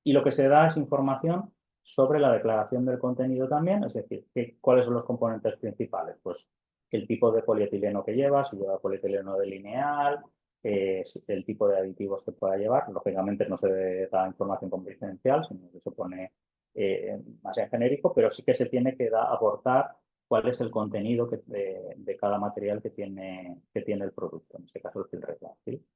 y lo que se da es información sobre la declaración del contenido también, es decir, cuáles son los componentes principales, pues el tipo de polietileno que lleva, si lleva polietileno de lineal, el tipo de aditivos que pueda llevar. Lógicamente no se da información confidencial, sino que se pone más en genérico, pero sí que se tiene que aportar cuál es el contenido de cada material que tiene el producto, en este caso el film retráctil.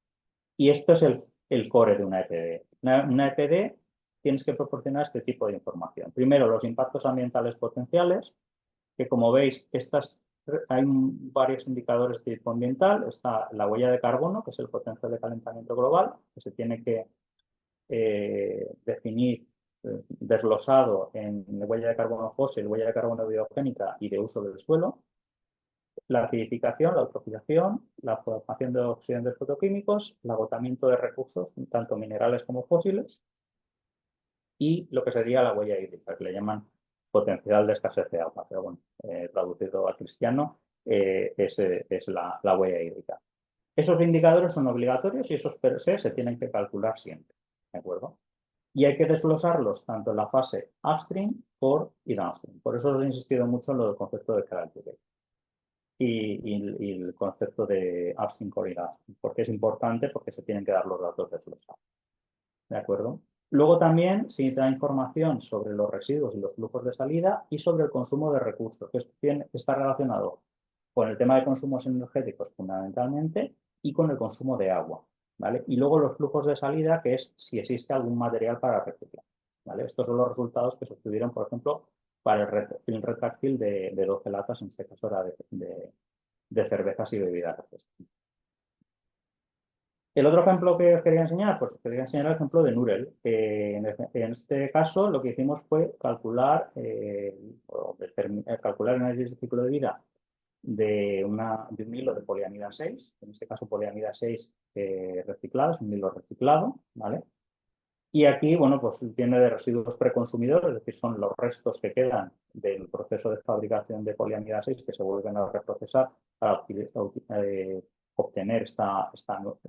Y esto es el core de una EPD. Una EPD tienes que proporcionar este tipo de información. Primero, los impactos ambientales potenciales, que como veis, hay varios indicadores de tipo ambiental. Está la huella de carbono, que es el potencial de calentamiento global, que se tiene que definir desglosado en huella de carbono fósil, huella de carbono biogénica y de uso del suelo. La acidificación, la eutrofización, la formación de oxidantes fotoquímicos, el agotamiento de recursos, tanto minerales como fósiles, y lo que sería la huella hídrica, que le llaman potencial de escasez de agua, pero bueno, traducido al cristiano, es la huella hídrica. Esos indicadores son obligatorios y esos per se tienen que calcular siempre, ¿de acuerdo? Y hay que desglosarlos tanto en la fase upstream, core y downstream. Por eso os he insistido mucho en lo del concepto de cradle y el concepto de upstream, core y downstream, porque es importante, porque se tienen que dar los datos desglosados. ¿De acuerdo? Luego también se da información sobre los residuos y los flujos de salida y sobre el consumo de recursos, que está relacionado con el tema de consumos energéticos fundamentalmente y con el consumo de agua, ¿vale? Y luego los flujos de salida, que es si existe algún material para reciclar, ¿vale? Estos son los resultados que se obtuvieron, por ejemplo, para el film retráctil de 12 latas, en este caso era de cervezas y bebidas refrescantes. El otro ejemplo que os quería enseñar, pues os quería enseñar el ejemplo de Nurel. En este caso lo que hicimos fue calcular, calcular el análisis de ciclo de vida de un hilo de poliamida 6, en este caso poliamida 6 reciclado, es un hilo reciclado, ¿vale? Y aquí, bueno, pues tiene de residuos preconsumidores, es decir, son los restos que quedan del proceso de fabricación de poliamida 6 que se vuelven a reprocesar para obtener este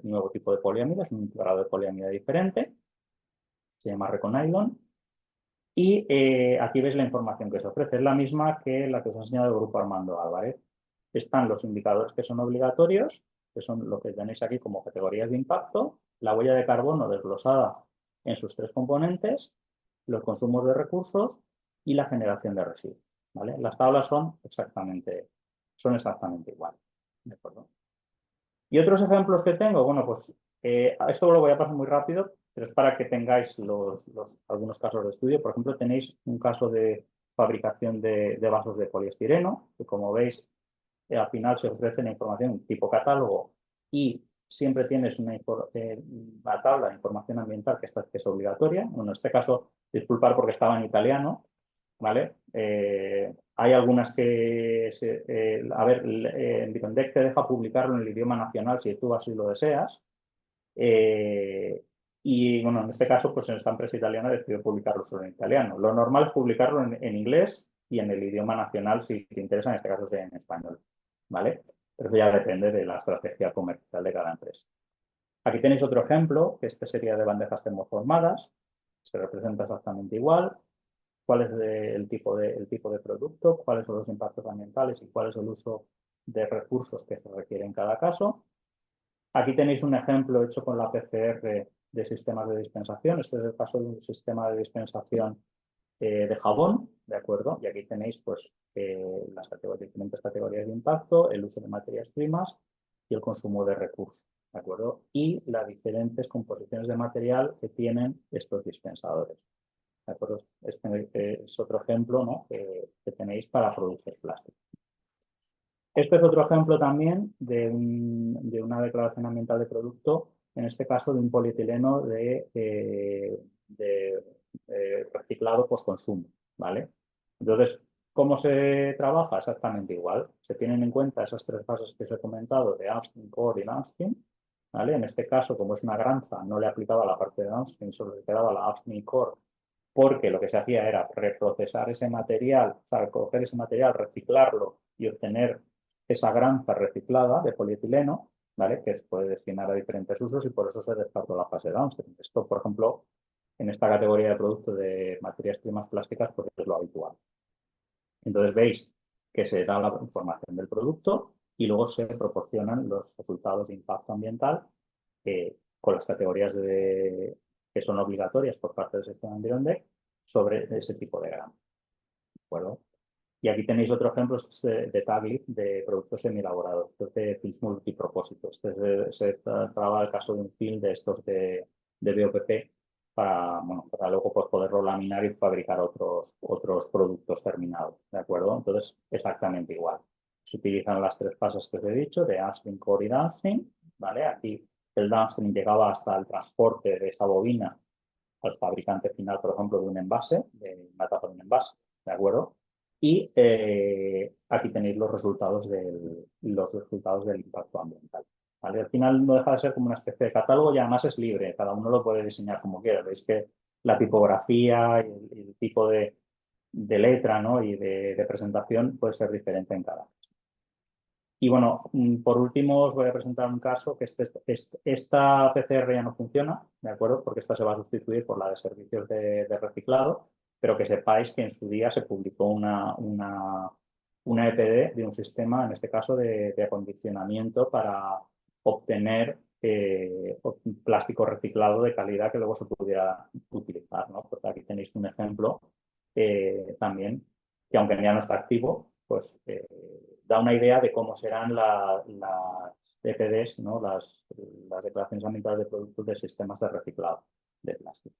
nuevo tipo de poliamida, es un grado de poliamida diferente, se llama Reconylon. Y aquí veis la información que se ofrece, es la misma que la que os ha enseñado el Grupo Armando Álvarez. Están los indicadores que son obligatorios, que son lo que tenéis aquí como categorías de impacto, la huella de carbono desglosada en sus tres componentes, los consumos de recursos y la generación de residuos, ¿vale? Las tablas son exactamente iguales, ¿de acuerdo? Y otros ejemplos que tengo, bueno, pues esto lo voy a pasar muy rápido, pero es para que tengáis algunos casos de estudio. Por ejemplo, tenéis un caso de fabricación de vasos de poliestireno, que como veis, al final se ofrece la información tipo catálogo y siempre tienes una tabla de información ambiental que es obligatoria. Bueno, en este caso, disculpar porque estaba en italiano, ¿vale? Hay algunas que, a ver, Virondec te deja publicarlo en el idioma nacional si tú así lo deseas. Y bueno, en este caso, pues en esta empresa italiana decidió publicarlo solo en italiano. Lo normal es publicarlo en inglés y en el idioma nacional si te interesa, en este caso es en español, ¿vale? Pero eso ya depende de la estrategia comercial de cada empresa. Aquí tenéis otro ejemplo, que este sería de bandejas termoformadas. Se representa exactamente igual. ¿Cuál es el tipo de producto? ¿Cuáles son los impactos ambientales y cuál es el uso de recursos que se requiere en cada caso. Aquí tenéis un ejemplo hecho con la PCR de sistemas de dispensación. Este es el caso de un sistema de dispensación de jabón, ¿de acuerdo? Y aquí tenéis pues las diferentes categorías de impacto, el uso de materias primas y el consumo de recursos, ¿de acuerdo? Y las diferentes composiciones de material que tienen estos dispensadores, ¿de acuerdo? Este es otro ejemplo, ¿no? que tenéis para productos plásticos. Este es otro ejemplo también de una declaración ambiental de producto, en este caso de un polietileno de reciclado post-consumo, ¿vale? Entonces, ¿cómo se trabaja? Exactamente igual. Se tienen en cuenta esas tres fases que os he comentado de upstream, core y downstream, ¿vale? En este caso, como es una granja, no le aplicaba la parte de downstream, solo le quedaba la upstream y core, porque lo que se hacía era reprocesar ese material, o sea, coger ese material, reciclarlo y obtener esa granja reciclada de polietileno, ¿vale? Que se puede destinar a diferentes usos y por eso se descartó la fase downstream. Esto, por ejemplo, en esta categoría de productos de materias primas plásticas, pues es lo habitual. Entonces veis que se da la información del producto y luego se proporcionan los resultados de impacto ambiental con las categorías que son obligatorias por parte del sistema Environdeck sobre ese tipo de grano. ¿De acuerdo? Y aquí tenéis otro ejemplo de Taglit de productos semi-elaborados, de films multipropósito. Se traba el caso de un film de estos de BOPP para luego pues, poderlo laminar y fabricar otros productos terminados, ¿de acuerdo? Entonces, exactamente igual. Se utilizan las tres fases que os he dicho, de upstream, core y downstream, ¿vale? Aquí el downstream llegaba hasta el transporte de esa bobina al fabricante final, por ejemplo, de un envase, de una tapa de un envase, ¿de acuerdo? Y aquí tenéis los resultados del impacto ambiental. ¿Vale? Al final no deja de ser como una especie de catálogo y además es libre, cada uno lo puede diseñar como quiera. Veis que la tipografía y el tipo de letra, ¿no? y de presentación puede ser diferente en cada caso. Y bueno, por último os voy a presentar un caso que esta PCR ya no funciona, ¿de acuerdo? Porque esta se va a sustituir por la de servicios de reciclado, pero que sepáis que en su día se publicó una EPD de un sistema, en este caso de acondicionamiento para obtener plástico reciclado de calidad que luego se pudiera utilizar, ¿no? Pues aquí tenéis un ejemplo también que aunque ya no está activo, pues da una idea de cómo serán las EPDs, ¿no? las declaraciones ambientales de productos de sistemas de reciclado de plástico.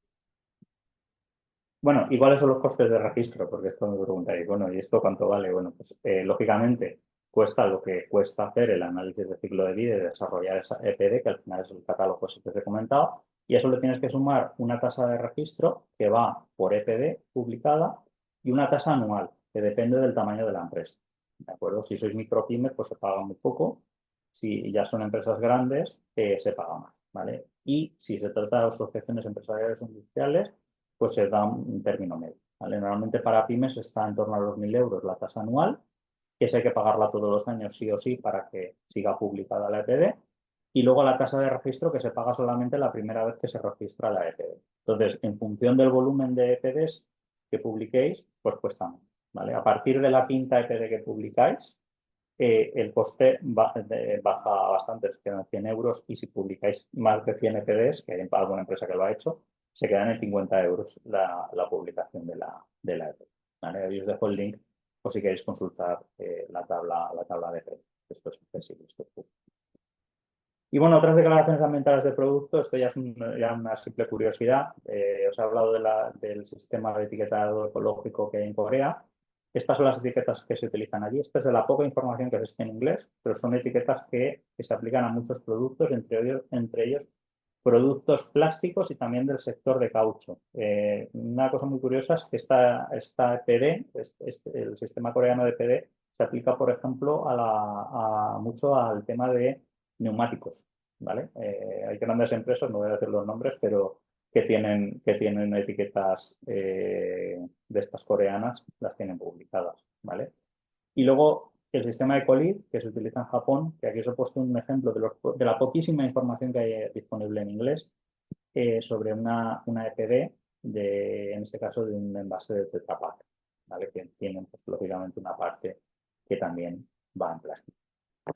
Bueno, ¿y cuáles son los costes de registro? Porque esto me preguntaréis, bueno, ¿y esto cuánto vale? Bueno, pues lógicamente cuesta lo que cuesta hacer el análisis de ciclo de vida y desarrollar esa EPD, que al final es el catálogo que os he comentado, y a eso le tienes que sumar una tasa de registro que va por EPD publicada y una tasa anual, que depende del tamaño de la empresa. ¿De acuerdo? Si sois micropymes, pues se paga muy poco. Si ya son empresas grandes, se paga más, ¿vale? Y si se trata de asociaciones empresariales o industriales, pues se da un término medio, ¿vale? Normalmente para pymes está en torno a los 1.000 euros la tasa anual, que esa hay que pagarla todos los años sí o sí para que siga publicada la EPD. Y luego la tasa de registro que se paga solamente la primera vez que se registra la EPD. Entonces, en función del volumen de EPDs que publiquéis, pues cuesta más, ¿vale? A partir de la quinta EPD que publicáis, el coste baja bastante, se quedan 100 euros y si publicáis más de 100 EPDs, que hay alguna empresa que lo ha hecho, se quedan en 50 euros la publicación de la EPD. ¿Vale? Ahí os dejo el link por si queréis consultar la tabla de precios. Esto es accesible. Y bueno, otras declaraciones ambientales de producto, esto ya es una simple curiosidad. Os he hablado del sistema de etiquetado ecológico que hay en Corea. Estas son las etiquetas que se utilizan allí. Esta es de la poca información que existe en inglés, pero son etiquetas que se aplican a muchos productos, entre ellos productos plásticos y también del sector de caucho. Una cosa muy curiosa es que esta EPD, el sistema coreano de EPD, se aplica, por ejemplo, mucho al tema de neumáticos, ¿vale? Hay grandes empresas, no voy a decir los nombres, pero que tienen etiquetas de estas coreanas, las tienen publicadas, ¿vale? Y luego el sistema Ecolid, que se utiliza en Japón, que aquí os he puesto un ejemplo de la poquísima información que hay disponible en inglés sobre una EPD, en este caso de un envase de Tetra Pak, ¿vale? Que tienen, pues, lógicamente, una parte que también va en plástico.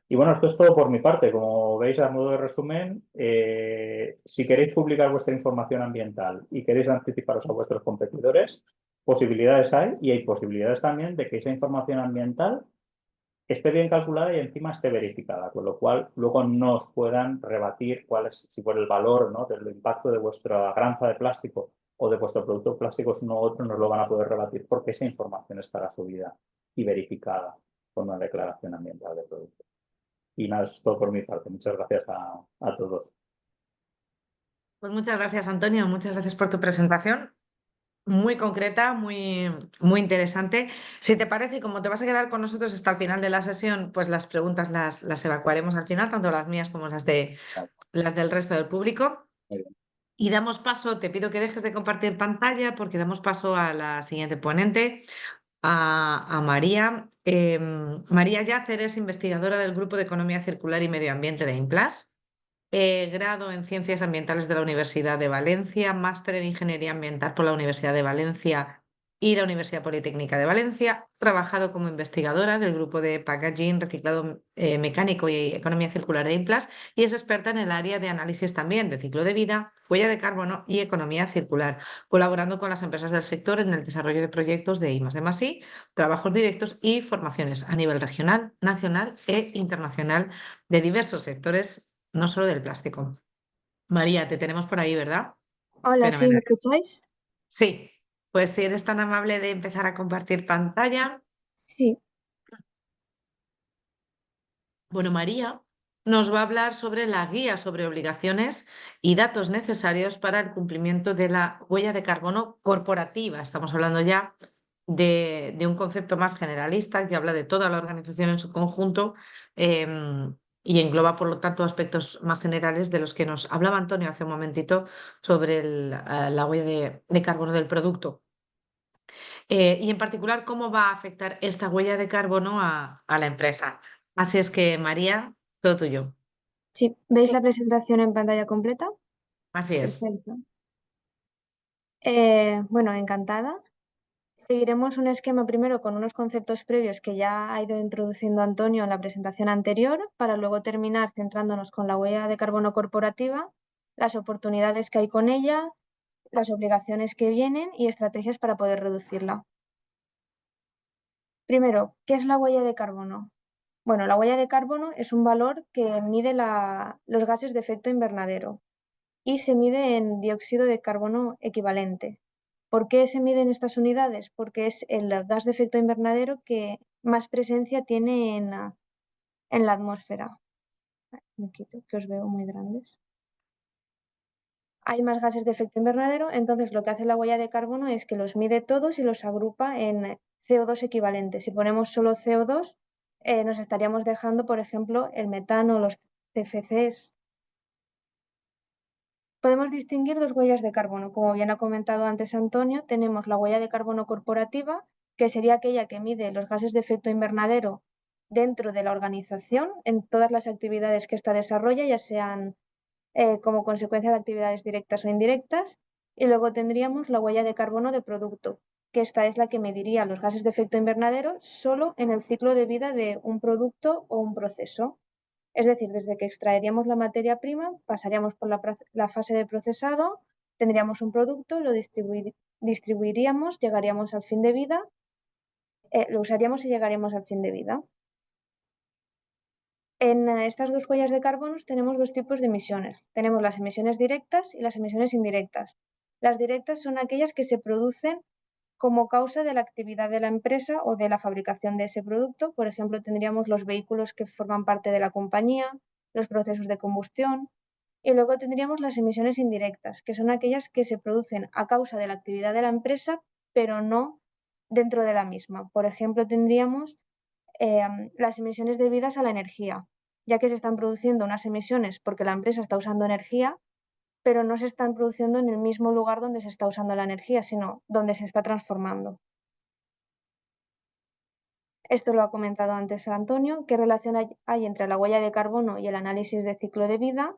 Y bueno, esto es todo por mi parte. Como veis, a modo de resumen, si queréis publicar vuestra información ambiental y queréis anticiparos a vuestros competidores, posibilidades hay y hay posibilidades también de que esa información ambiental esté bien calculada y encima esté verificada, con lo cual luego no os puedan rebatir cuál es, si por el valor, ¿no?, del impacto de vuestra granja de plástico o de vuestro producto de plástico, uno u otro, nos lo van a poder rebatir porque esa información estará subida y verificada con una declaración ambiental de producto. Y nada, eso es todo por mi parte. Muchas gracias a todos. Pues muchas gracias, Antonio. Muchas gracias por tu presentación. Muy concreta, muy interesante. Si te parece, y como te vas a quedar con nosotros hasta el final de la sesión, pues las preguntas las evacuaremos al final, tanto las mías como las del resto del público. Muy bien. Y damos paso, te pido que dejes de compartir pantalla porque damos paso a la siguiente ponente, a María. María Yacer es investigadora del Grupo de Economía Circular y Medio Ambiente de IMPLAS. Grado en Ciencias Ambientales de la Universidad de Valencia, máster en Ingeniería Ambiental por la Universidad de Valencia y la Universidad Politécnica de Valencia. Trabajado como investigadora del grupo de Packaging, Reciclado Mecánico y Economía Circular de IMPLAS y es experta en el área de análisis también de ciclo de vida, huella de carbono y economía circular, colaborando con las empresas del sector en el desarrollo de proyectos de I+D+I, trabajos directos y formaciones a nivel regional, nacional e internacional de diversos sectores, no solo del plástico. María, te tenemos por ahí, ¿verdad? Hola, ¿sí me Fenomenal. escucháis? Sí, pues si eres tan amable de empezar a compartir pantalla. Sí, Bueno, María nos va a hablar sobre la guía sobre obligaciones y datos necesarios para el cumplimiento de la huella de carbono corporativa. Estamos hablando ya de un concepto más generalista que habla de toda la organización en su conjunto, y engloba, por lo tanto, aspectos más generales de los que nos hablaba Antonio hace un momentito sobre la huella de carbono del producto. Y en particular, cómo va a afectar esta huella de carbono a la empresa. Así es que, María, todo tuyo. sí. ¿Veis la presentación en pantalla completa? Así es. Perfecto. Bueno, encantada. Seguiremos un esquema primero con unos conceptos previos que ya ha ido introduciendo Antonio en la presentación anterior, para luego terminar centrándonos con la huella de carbono corporativa, las oportunidades que hay con ella, las obligaciones que vienen y estrategias para poder reducirla. Primero, ¿qué es la huella de carbono? Bueno, la huella de carbono es un valor que mide los gases de efecto invernadero y se mide en dióxido de carbono equivalente. ¿Por qué se miden estas unidades? Porque es el gas de efecto invernadero que más presencia tiene en la atmósfera. Me quito, que os veo muy grandes. Hay más gases de efecto invernadero, entonces lo que hace la huella de carbono es que los mide todos y los agrupa en CO2 equivalentes. Si ponemos solo CO2, nos estaríamos dejando, por ejemplo, el metano, los CFCs. Podemos distinguir dos huellas de carbono. Como bien ha comentado antes Antonio, tenemos la huella de carbono corporativa, que sería aquella que mide los gases de efecto invernadero dentro de la organización, en todas las actividades que ésta desarrolla, ya sean como consecuencia de actividades directas o indirectas. Y luego tendríamos la huella de carbono de producto, que esta es la que mediría los gases de efecto invernadero solo en el ciclo de vida de un producto o un proceso. Es decir, desde que extraeríamos la materia prima, pasaríamos por la fase de procesado, tendríamos un producto, lo distribuiríamos, llegaríamos al fin de vida, lo usaríamos y llegaríamos al fin de vida. En estas dos huellas de carbono tenemos dos tipos de emisiones. Tenemos las emisiones directas y las emisiones indirectas. Las directas son aquellas que se producen como causa de la actividad de la empresa o de la fabricación de ese producto. Por ejemplo, tendríamos los vehículos que forman parte de la compañía, los procesos de combustión. Y luego tendríamos las emisiones indirectas, que son aquellas que se producen a causa de la actividad de la empresa, pero no dentro de la misma. Por ejemplo, tendríamos las emisiones debidas a la energía, ya que se están produciendo unas emisiones porque la empresa está usando energía, pero no se están produciendo en el mismo lugar donde se está usando la energía, sino donde se está transformando. Esto lo ha comentado antes Antonio. ¿Qué relación hay entre la huella de carbono y el análisis de ciclo de vida?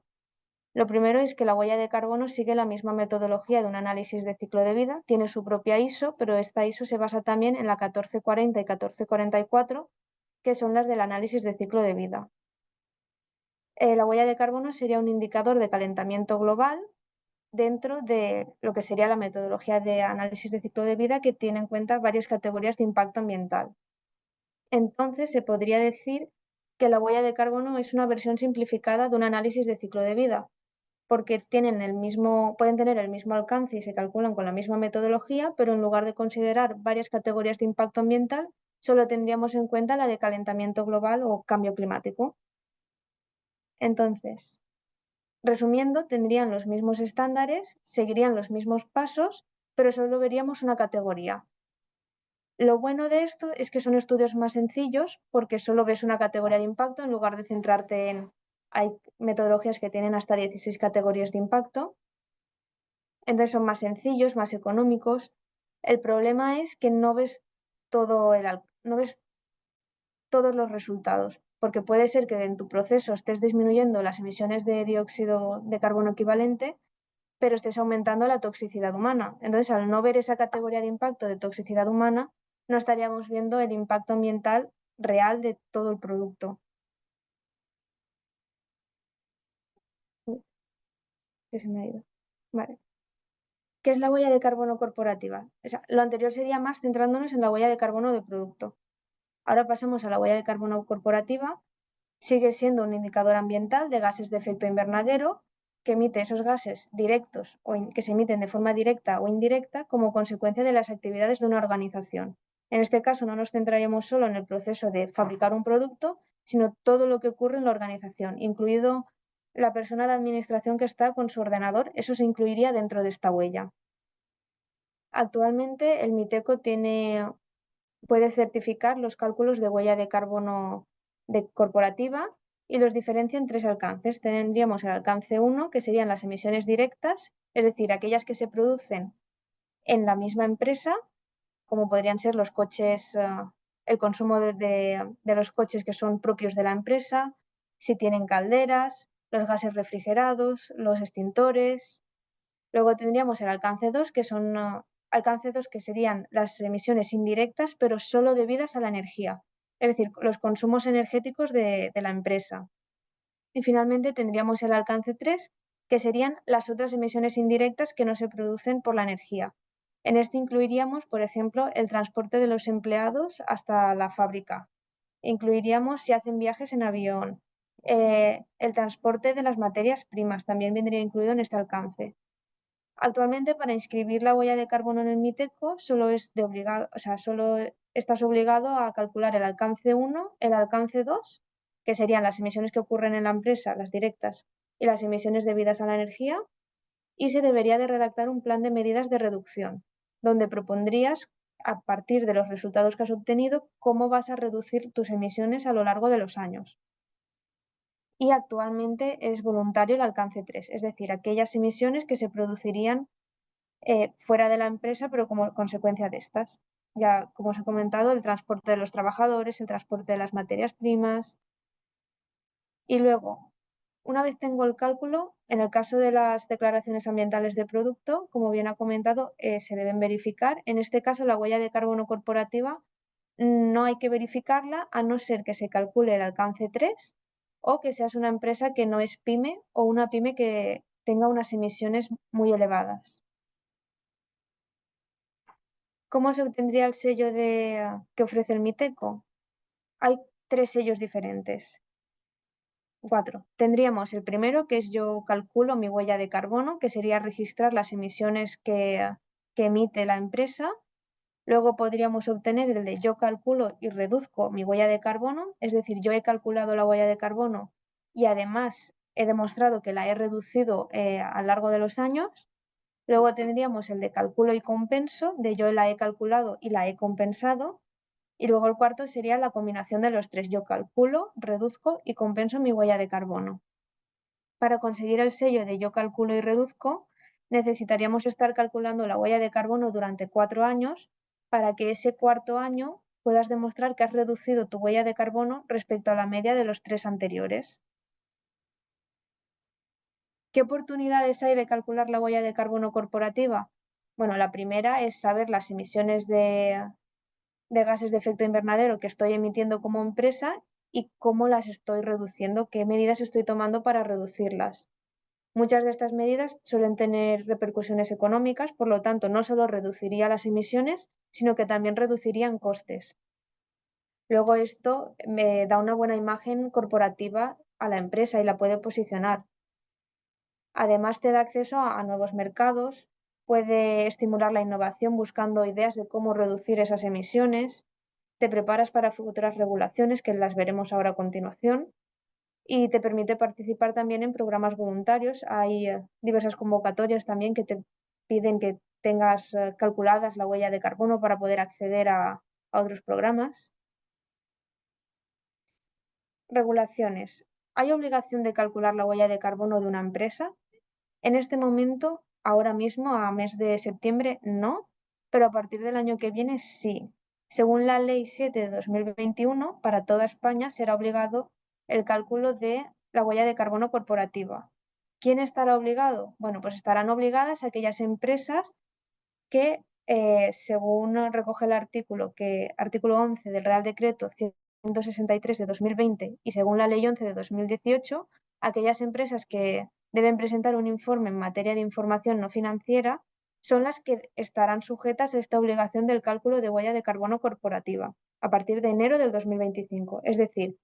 Lo primero es que la huella de carbono sigue la misma metodología de un análisis de ciclo de vida, tiene su propia ISO, pero esta ISO se basa también en la 1440 y 1444, que son las del análisis de ciclo de vida. La huella de carbono sería un indicador de calentamiento global dentro de lo que sería la metodología de análisis de ciclo de vida, que tiene en cuenta varias categorías de impacto ambiental. Entonces, se podría decir que la huella de carbono es una versión simplificada de un análisis de ciclo de vida, porque pueden tener el mismo alcance y se calculan con la misma metodología, pero en lugar de considerar varias categorías de impacto ambiental, solo tendríamos en cuenta la de calentamiento global o cambio climático. Entonces, resumiendo, tendrían los mismos estándares, seguirían los mismos pasos, pero solo veríamos una categoría. Lo bueno de esto es que son estudios más sencillos porque solo ves una categoría de impacto en lugar de centrarte en... Hay metodologías que tienen hasta 16 categorías de impacto, entonces son más sencillos, más económicos. El problema es que no ves no ves todos los resultados, porque puede ser que en tu proceso estés disminuyendo las emisiones de dióxido de carbono equivalente, pero estés aumentando la toxicidad humana. Entonces, al no ver esa categoría de impacto de toxicidad humana, no estaríamos viendo el impacto ambiental real de todo el producto. Uy, que se me ha ido. Vale. ¿Qué es la huella de carbono corporativa? O sea, lo anterior sería más centrándonos en la huella de carbono de producto. Ahora pasamos a la huella de carbono corporativa. Sigue siendo un indicador ambiental de gases de efecto invernadero que emite esos gases directos o que se emiten de forma directa o indirecta como consecuencia de las actividades de una organización. En este caso no nos centraremos solo en el proceso de fabricar un producto, sino todo lo que ocurre en la organización, incluido la persona de administración que está con su ordenador. Eso se incluiría dentro de esta huella. Actualmente el MITECO puede certificar los cálculos de huella de carbono corporativa y los diferencia en 3 alcances. Tendríamos el alcance 1, que serían las emisiones directas, es decir, aquellas que se producen en la misma empresa, como podrían ser los coches, el consumo de los coches que son propios de la empresa, si tienen calderas, los gases refrigerados, los extintores. Luego tendríamos el alcance 2, alcance 2, que serían las emisiones indirectas, pero solo debidas a la energía, es decir, los consumos energéticos de la empresa. Y finalmente tendríamos el alcance 3, que serían las otras emisiones indirectas que no se producen por la energía. En este incluiríamos, por ejemplo, el transporte de los empleados hasta la fábrica. Incluiríamos si hacen viajes en avión. El transporte de las materias primas también vendría incluido en este alcance. Actualmente, para inscribir la huella de carbono en el MITECO, solo estás obligado a calcular el alcance 1, el alcance 2, que serían las emisiones que ocurren en la empresa, las directas, y las emisiones debidas a la energía, y se debería de redactar un plan de medidas de reducción, donde propondrías, a partir de los resultados que has obtenido, cómo vas a reducir tus emisiones a lo largo de los años. Y actualmente es voluntario el alcance 3, es decir, aquellas emisiones que se producirían fuera de la empresa, pero como consecuencia de estas. Ya, como os he comentado, el transporte de los trabajadores, el transporte de las materias primas. Y luego, una vez tengo el cálculo, en el caso de las declaraciones ambientales de producto, como bien ha comentado, se deben verificar. En este caso, la huella de carbono corporativa no hay que verificarla a no ser que se calcule el alcance 3 o que seas una empresa que no es pyme o una pyme que tenga unas emisiones muy elevadas. ¿Cómo se obtendría el sello que ofrece el MITECO? Hay 3 sellos diferentes. 4. Tendríamos el primero, que es yo calculo mi huella de carbono, que sería registrar las emisiones que emite la empresa. Luego podríamos obtener el de yo calculo y reduzco mi huella de carbono, es decir, yo he calculado la huella de carbono y además he demostrado que la he reducido a lo largo de los años. Luego tendríamos el de cálculo y compenso, de yo la he calculado y la he compensado. Y luego el cuarto sería la combinación de los 3. Yo calculo, reduzco y compenso mi huella de carbono. Para conseguir el sello de yo calculo y reduzco, necesitaríamos estar calculando la huella de carbono durante 4 años para que ese cuarto año puedas demostrar que has reducido tu huella de carbono respecto a la media de los 3 anteriores. ¿Qué oportunidades hay de calcular la huella de carbono corporativa? Bueno, la primera es saber las emisiones de gases de efecto invernadero que estoy emitiendo como empresa y cómo las estoy reduciendo, qué medidas estoy tomando para reducirlas. Muchas de estas medidas suelen tener repercusiones económicas, por lo tanto, no solo reduciría las emisiones, sino que también reducirían costes. Luego esto me da una buena imagen corporativa a la empresa y la puede posicionar. Además, te da acceso a nuevos mercados, puede estimular la innovación buscando ideas de cómo reducir esas emisiones, te preparas para futuras regulaciones, que las veremos ahora a continuación, y te permite participar también en programas voluntarios. Hay diversas convocatorias también que te piden que tengas calculadas la huella de carbono para poder acceder a otros programas. Regulaciones. ¿Hay obligación de calcular la huella de carbono de una empresa? En este momento, ahora mismo, a mes de septiembre, no, pero a partir del año que viene sí. Según la Ley 7 de 2021, para toda España será obligado el cálculo de la huella de carbono corporativa. ¿Quién estará obligado? Bueno, pues estarán obligadas aquellas empresas que, según recoge el artículo 11 del Real Decreto 163 de 2020 y según la Ley 11 de 2018, aquellas empresas que deben presentar un informe en materia de información no financiera son las que estarán sujetas a esta obligación del cálculo de huella de carbono corporativa a partir de enero del 2025. Es decir,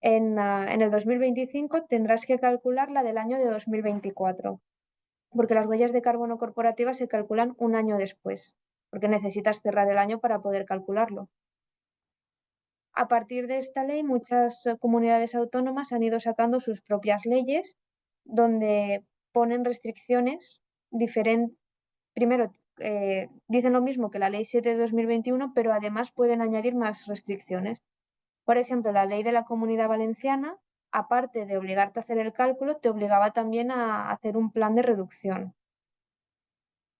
en el 2025 tendrás que calcular la del año de 2024, porque las huellas de carbono corporativas se calculan un año después, porque necesitas cerrar el año para poder calcularlo. A partir de esta ley, muchas comunidades autónomas han ido sacando sus propias leyes donde ponen restricciones diferentes. Primero, dicen lo mismo que la Ley 7 de 2021, pero además pueden añadir más restricciones. Por ejemplo, la ley de la Comunidad Valenciana, aparte de obligarte a hacer el cálculo, te obligaba también a hacer un plan de reducción.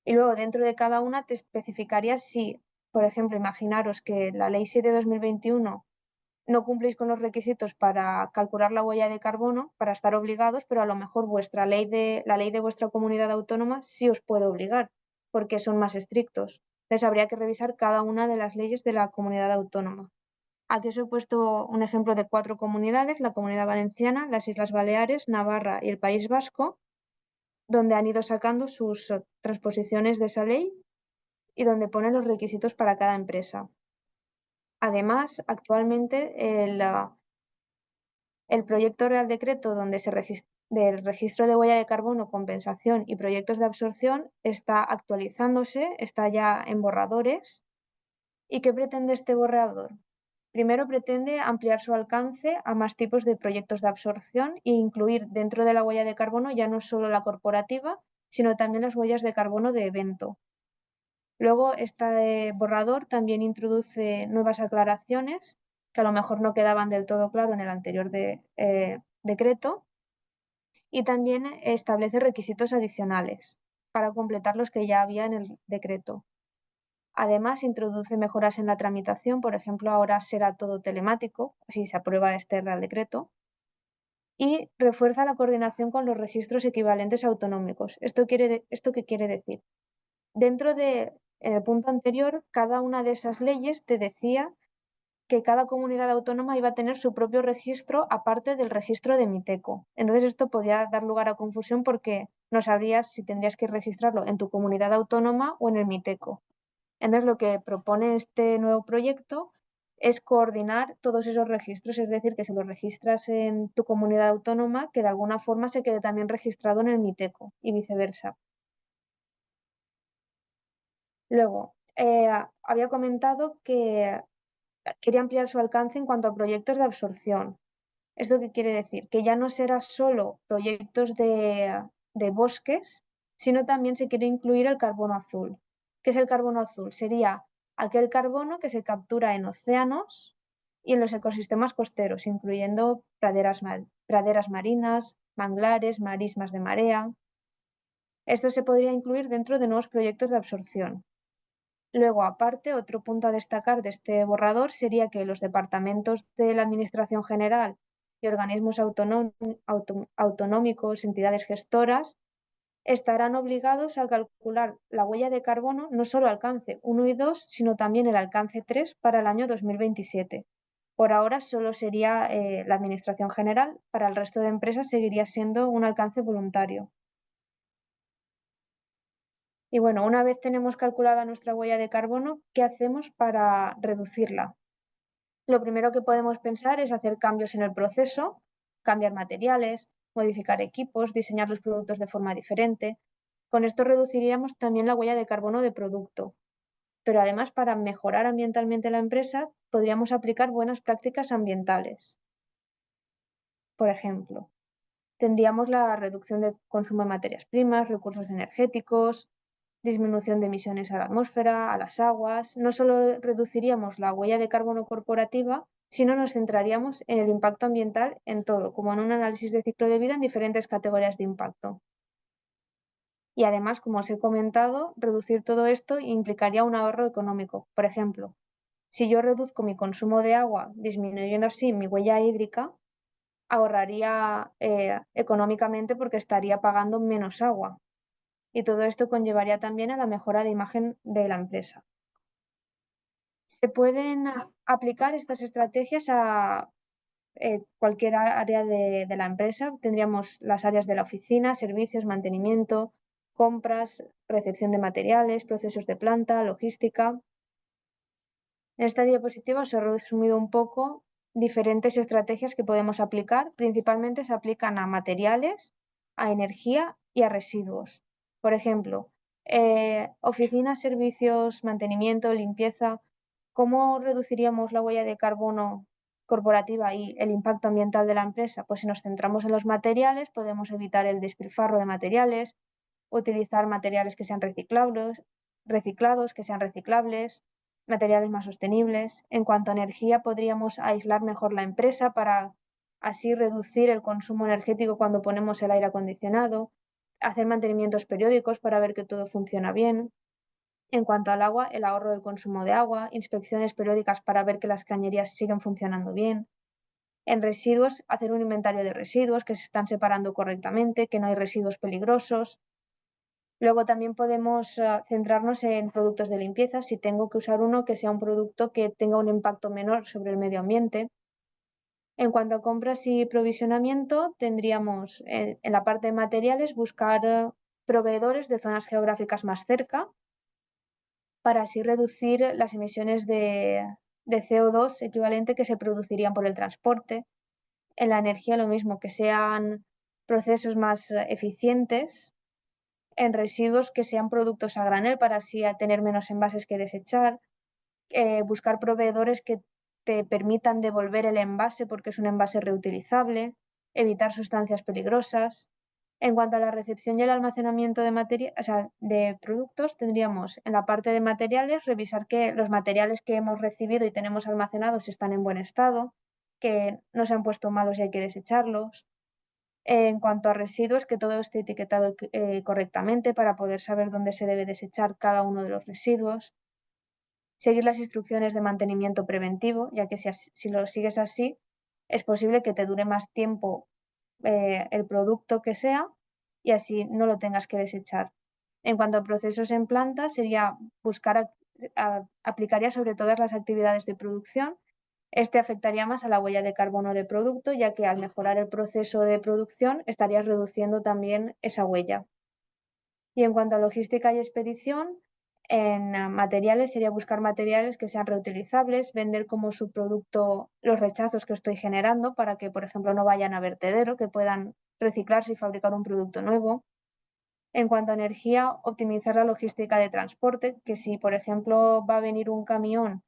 Y luego dentro de cada una te especificaría si, por ejemplo, imaginaros que la Ley 7 de 2021 no cumplís con los requisitos para calcular la huella de carbono, para estar obligados, pero a lo mejor la ley de vuestra comunidad autónoma sí os puede obligar, porque son más estrictos. Entonces habría que revisar cada una de las leyes de la comunidad autónoma. Aquí os he puesto un ejemplo de 4 comunidades: la Comunidad Valenciana, las Islas Baleares, Navarra y el País Vasco, donde han ido sacando sus transposiciones de esa ley y donde ponen los requisitos para cada empresa. Además, actualmente el proyecto Real Decreto del registro de huella de carbono, compensación y proyectos de absorción está actualizándose, está ya en borradores. ¿Y qué pretende este borrador? Primero pretende ampliar su alcance a más tipos de proyectos de absorción e incluir dentro de la huella de carbono ya no solo la corporativa, sino también las huellas de carbono de evento. Luego, este borrador también introduce nuevas aclaraciones que a lo mejor no quedaban del todo claro en el anterior decreto, y también establece requisitos adicionales para completar los que ya había en el decreto. Además, introduce mejoras en la tramitación, por ejemplo, ahora será todo telemático, si se aprueba este Real Decreto, y refuerza la coordinación con los registros equivalentes autonómicos. ¿Esto qué quiere decir? Dentro del punto anterior, cada una de esas leyes te decía que cada comunidad autónoma iba a tener su propio registro aparte del registro de Miteco. Entonces esto podía dar lugar a confusión porque no sabrías si tendrías que registrarlo en tu comunidad autónoma o en el Miteco. Entonces lo que propone este nuevo proyecto es coordinar todos esos registros, es decir, que si lo registras en tu comunidad autónoma, que de alguna forma se quede también registrado en el Miteco y viceversa. Luego, había comentado que quería ampliar su alcance en cuanto a proyectos de absorción. ¿Esto qué quiere decir? Que ya no será solo proyectos de bosques, sino también se quiere incluir el carbono azul. ¿Qué es el carbono azul? Sería aquel carbono que se captura en océanos y en los ecosistemas costeros, incluyendo praderas marinas, manglares, marismas de marea. Esto se podría incluir dentro de nuevos proyectos de absorción. Luego, aparte, otro punto a destacar de este borrador sería que los departamentos de la Administración General y organismos autonómicos, entidades gestoras, estarán obligados a calcular la huella de carbono no solo alcance 1 y 2, sino también el alcance 3 para el año 2027. Por ahora solo sería la Administración General, para el resto de empresas seguiría siendo un alcance voluntario. Y bueno, una vez tenemos calculada nuestra huella de carbono, ¿qué hacemos para reducirla? Lo primero que podemos pensar es hacer cambios en el proceso, cambiar materiales, modificar equipos, diseñar los productos de forma diferente. Con esto reduciríamos también la huella de carbono de producto. Pero además, para mejorar ambientalmente la empresa, podríamos aplicar buenas prácticas ambientales. Por ejemplo, tendríamos la reducción de consumo de materias primas, recursos energéticos, disminución de emisiones a la atmósfera, a las aguas. No solo reduciríamos la huella de carbono corporativa, sino nos centraríamos en el impacto ambiental en todo, como en un análisis de ciclo de vida en diferentes categorías de impacto. Y además, como os he comentado, reducir todo esto implicaría un ahorro económico. Por ejemplo, si yo reduzco mi consumo de agua, disminuyendo así mi huella hídrica, ahorraría económicamente porque estaría pagando menos agua. Y todo esto conllevaría también a la mejora de imagen de la empresa. Se pueden aplicar estas estrategias a cualquier área de la empresa. Tendríamos las áreas de la oficina, servicios, mantenimiento, compras, recepción de materiales, procesos de planta, logística. En esta diapositiva os he resumido un poco diferentes estrategias que podemos aplicar. Principalmente se aplican a materiales, a energía y a residuos. Por ejemplo, oficinas, servicios, mantenimiento, limpieza. ¿Cómo reduciríamos la huella de carbono corporativa y el impacto ambiental de la empresa? Pues si nos centramos en los materiales, podemos evitar el despilfarro de materiales, utilizar materiales que sean reciclados, que sean reciclables, materiales más sostenibles. En cuanto a energía, podríamos aislar mejor la empresa para así reducir el consumo energético cuando ponemos el aire acondicionado, hacer mantenimientos periódicos para ver que todo funciona bien. En cuanto al agua, el ahorro del consumo de agua, inspecciones periódicas para ver que las cañerías siguen funcionando bien. En residuos, hacer un inventario de residuos, que se están separando correctamente, que no hay residuos peligrosos. Luego también podemos centrarnos en productos de limpieza. Si tengo que usar uno, que sea un producto que tenga un impacto menor sobre el medio ambiente. En cuanto a compras y provisionamiento, tendríamos en la parte de materiales buscar proveedores de zonas geográficas más cerca para así reducir las emisiones de CO2 equivalente que se producirían por el transporte. En la energía lo mismo, que sean procesos más eficientes. En residuos, que sean productos a granel para así tener menos envases que desechar. Buscar proveedores que te permitan devolver el envase porque es un envase reutilizable. Evitar sustancias peligrosas. En cuanto a la recepción y el almacenamiento de productos, tendríamos en la parte de materiales revisar que los materiales que hemos recibido y tenemos almacenados están en buen estado, que no se han puesto malos y hay que desecharlos. En cuanto a residuos, que todo esté etiquetado correctamente para poder saber dónde se debe desechar cada uno de los residuos. Seguir las instrucciones de mantenimiento preventivo, ya que si lo sigues así, es posible que te dure más tiempo el producto que sea y así no lo tengas que desechar. En cuanto a procesos en planta, sería aplicaría sobre todas las actividades de producción. Este afectaría más a la huella de carbono de producto, ya que al mejorar el proceso de producción estarías reduciendo también esa huella. Y en cuanto a logística y expedición, en materiales sería buscar materiales que sean reutilizables, vender como subproducto los rechazos que estoy generando para que, por ejemplo, no vayan a vertedero, que puedan reciclarse y fabricar un producto nuevo. En cuanto a energía, optimizar la logística de transporte, que si, por ejemplo, va a venir un camión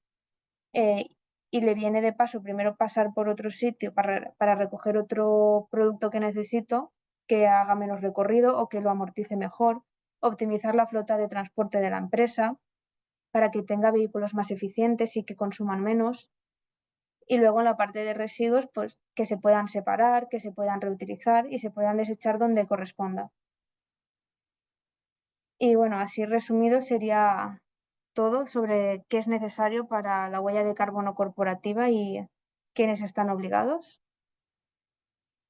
y le viene de paso primero pasar por otro sitio para recoger otro producto que necesito, que haga menos recorrido o que lo amortice mejor. Optimizar la flota de transporte de la empresa para que tenga vehículos más eficientes y que consuman menos. Y luego en la parte de residuos, pues que se puedan separar, que se puedan reutilizar y se puedan desechar donde corresponda. Y bueno, así resumido sería todo sobre qué es necesario para la huella de carbono corporativa y quiénes están obligados.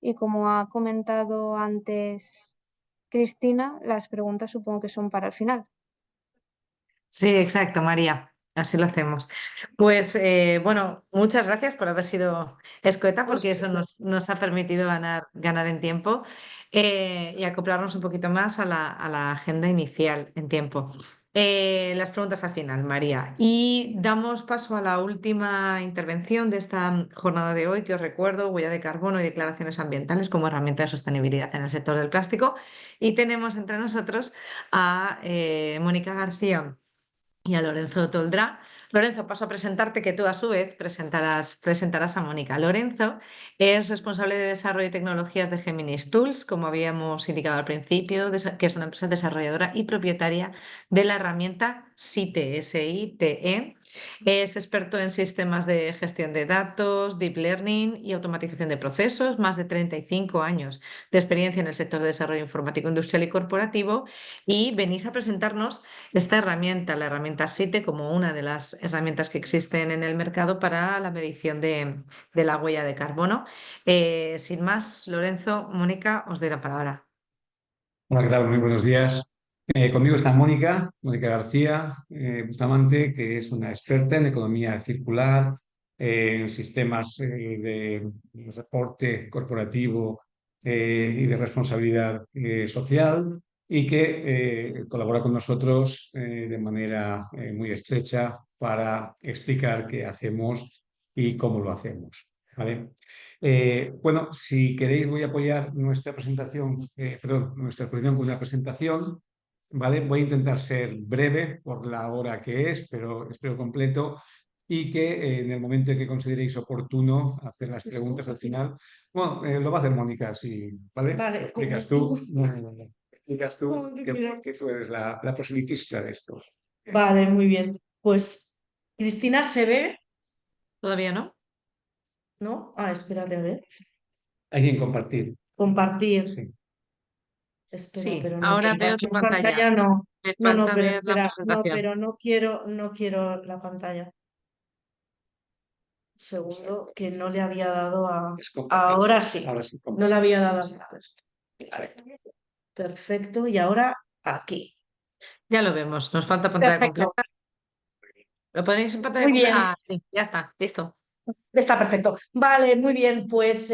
Y como ha comentado antes Cristina, las preguntas supongo que son para el final. Sí, exacto, María. Así lo hacemos. Pues bueno, muchas gracias por haber sido escueta, porque eso nos ha permitido ganar en tiempo y acoplarnos un poquito más a la agenda inicial en tiempo. Las preguntas al final, María. Y damos paso a la última intervención de esta jornada de hoy, que os recuerdo, huella de carbono y declaraciones ambientales como herramienta de sostenibilidad en el sector del plástico. Y tenemos entre nosotros a Mónica García y a Lorenzo Toldrá. Lorenzo, paso a presentarte, que tú a su vez presentarás a Mónica. Lorenzo es responsable de desarrollo y tecnologías de Geminis Tools, como habíamos indicado al principio, que es una empresa desarrolladora y propietaria de la herramienta SITE, S-I-T-E. Es experto en sistemas de gestión de datos, deep learning y automatización de procesos, más de 35 años de experiencia en el sector de desarrollo informático industrial y corporativo, y venís a presentarnos esta herramienta, la herramienta SITE, como una de las herramientas que existen en el mercado para la medición de la huella de carbono. Sin más, Lorenzo, Mónica, os doy la palabra. Hola, ¿qué tal? Muy buenos días. Conmigo está Mónica García Bustamante, que es una experta en economía circular, en sistemas de reporte corporativo y de responsabilidad social, y que colabora con nosotros de manera muy estrecha para explicar qué hacemos y cómo lo hacemos. ¿Vale? Bueno, si queréis voy a apoyar nuestra presentación, nuestra exposición con una presentación, ¿vale? Voy a intentar ser breve por la hora que es, pero espero completo, y que en el momento en que consideréis oportuno hacer las preguntas al final, bueno, lo va a hacer Mónica, sí, ¿vale? Vale, Lo explicas tú, explicas tú que tú eres la proselitista de esto. Vale, muy bien. Pues Cristina se ve, ¿Todavía no? ¿no? Ah, espérate, a ver. Hay que compartir, Compartir. sí. Espera, Sí, pero no, ahora veo tu compartir pantalla. pantalla no. Me No, falta pero ver la espera, no, presentación. pero no quiero la pantalla. Segundo, que no le había dado a. Es compartir. Ahora sí, Ahora sí, no le había dado a esto. exacto. Perfecto, y ahora aquí. Ya lo vemos, nos falta pantalla Perfecto, completa. ¿Lo ponéis en pantalla muy completa? bien. Ah, sí, ya está, listo. Está perfecto. Vale, muy bien. Pues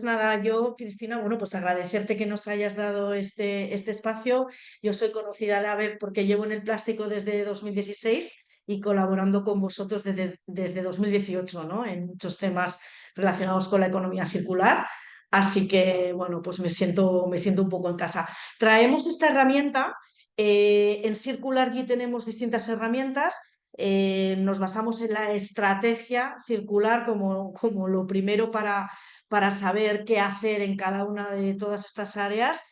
nada, yo, Cristina, bueno, pues agradecerte que nos hayas dado este espacio. Yo soy conocida de ABEP porque llevo en el plástico desde 2016 y colaborando con vosotros desde 2018, ¿no? En muchos temas relacionados con la economía circular. Así que, bueno, pues me siento un poco en casa. Traemos esta herramienta. En Circular tenemos distintas herramientas. Nos basamos en la estrategia circular como lo primero para saber qué hacer en cada una de todas estas áreas.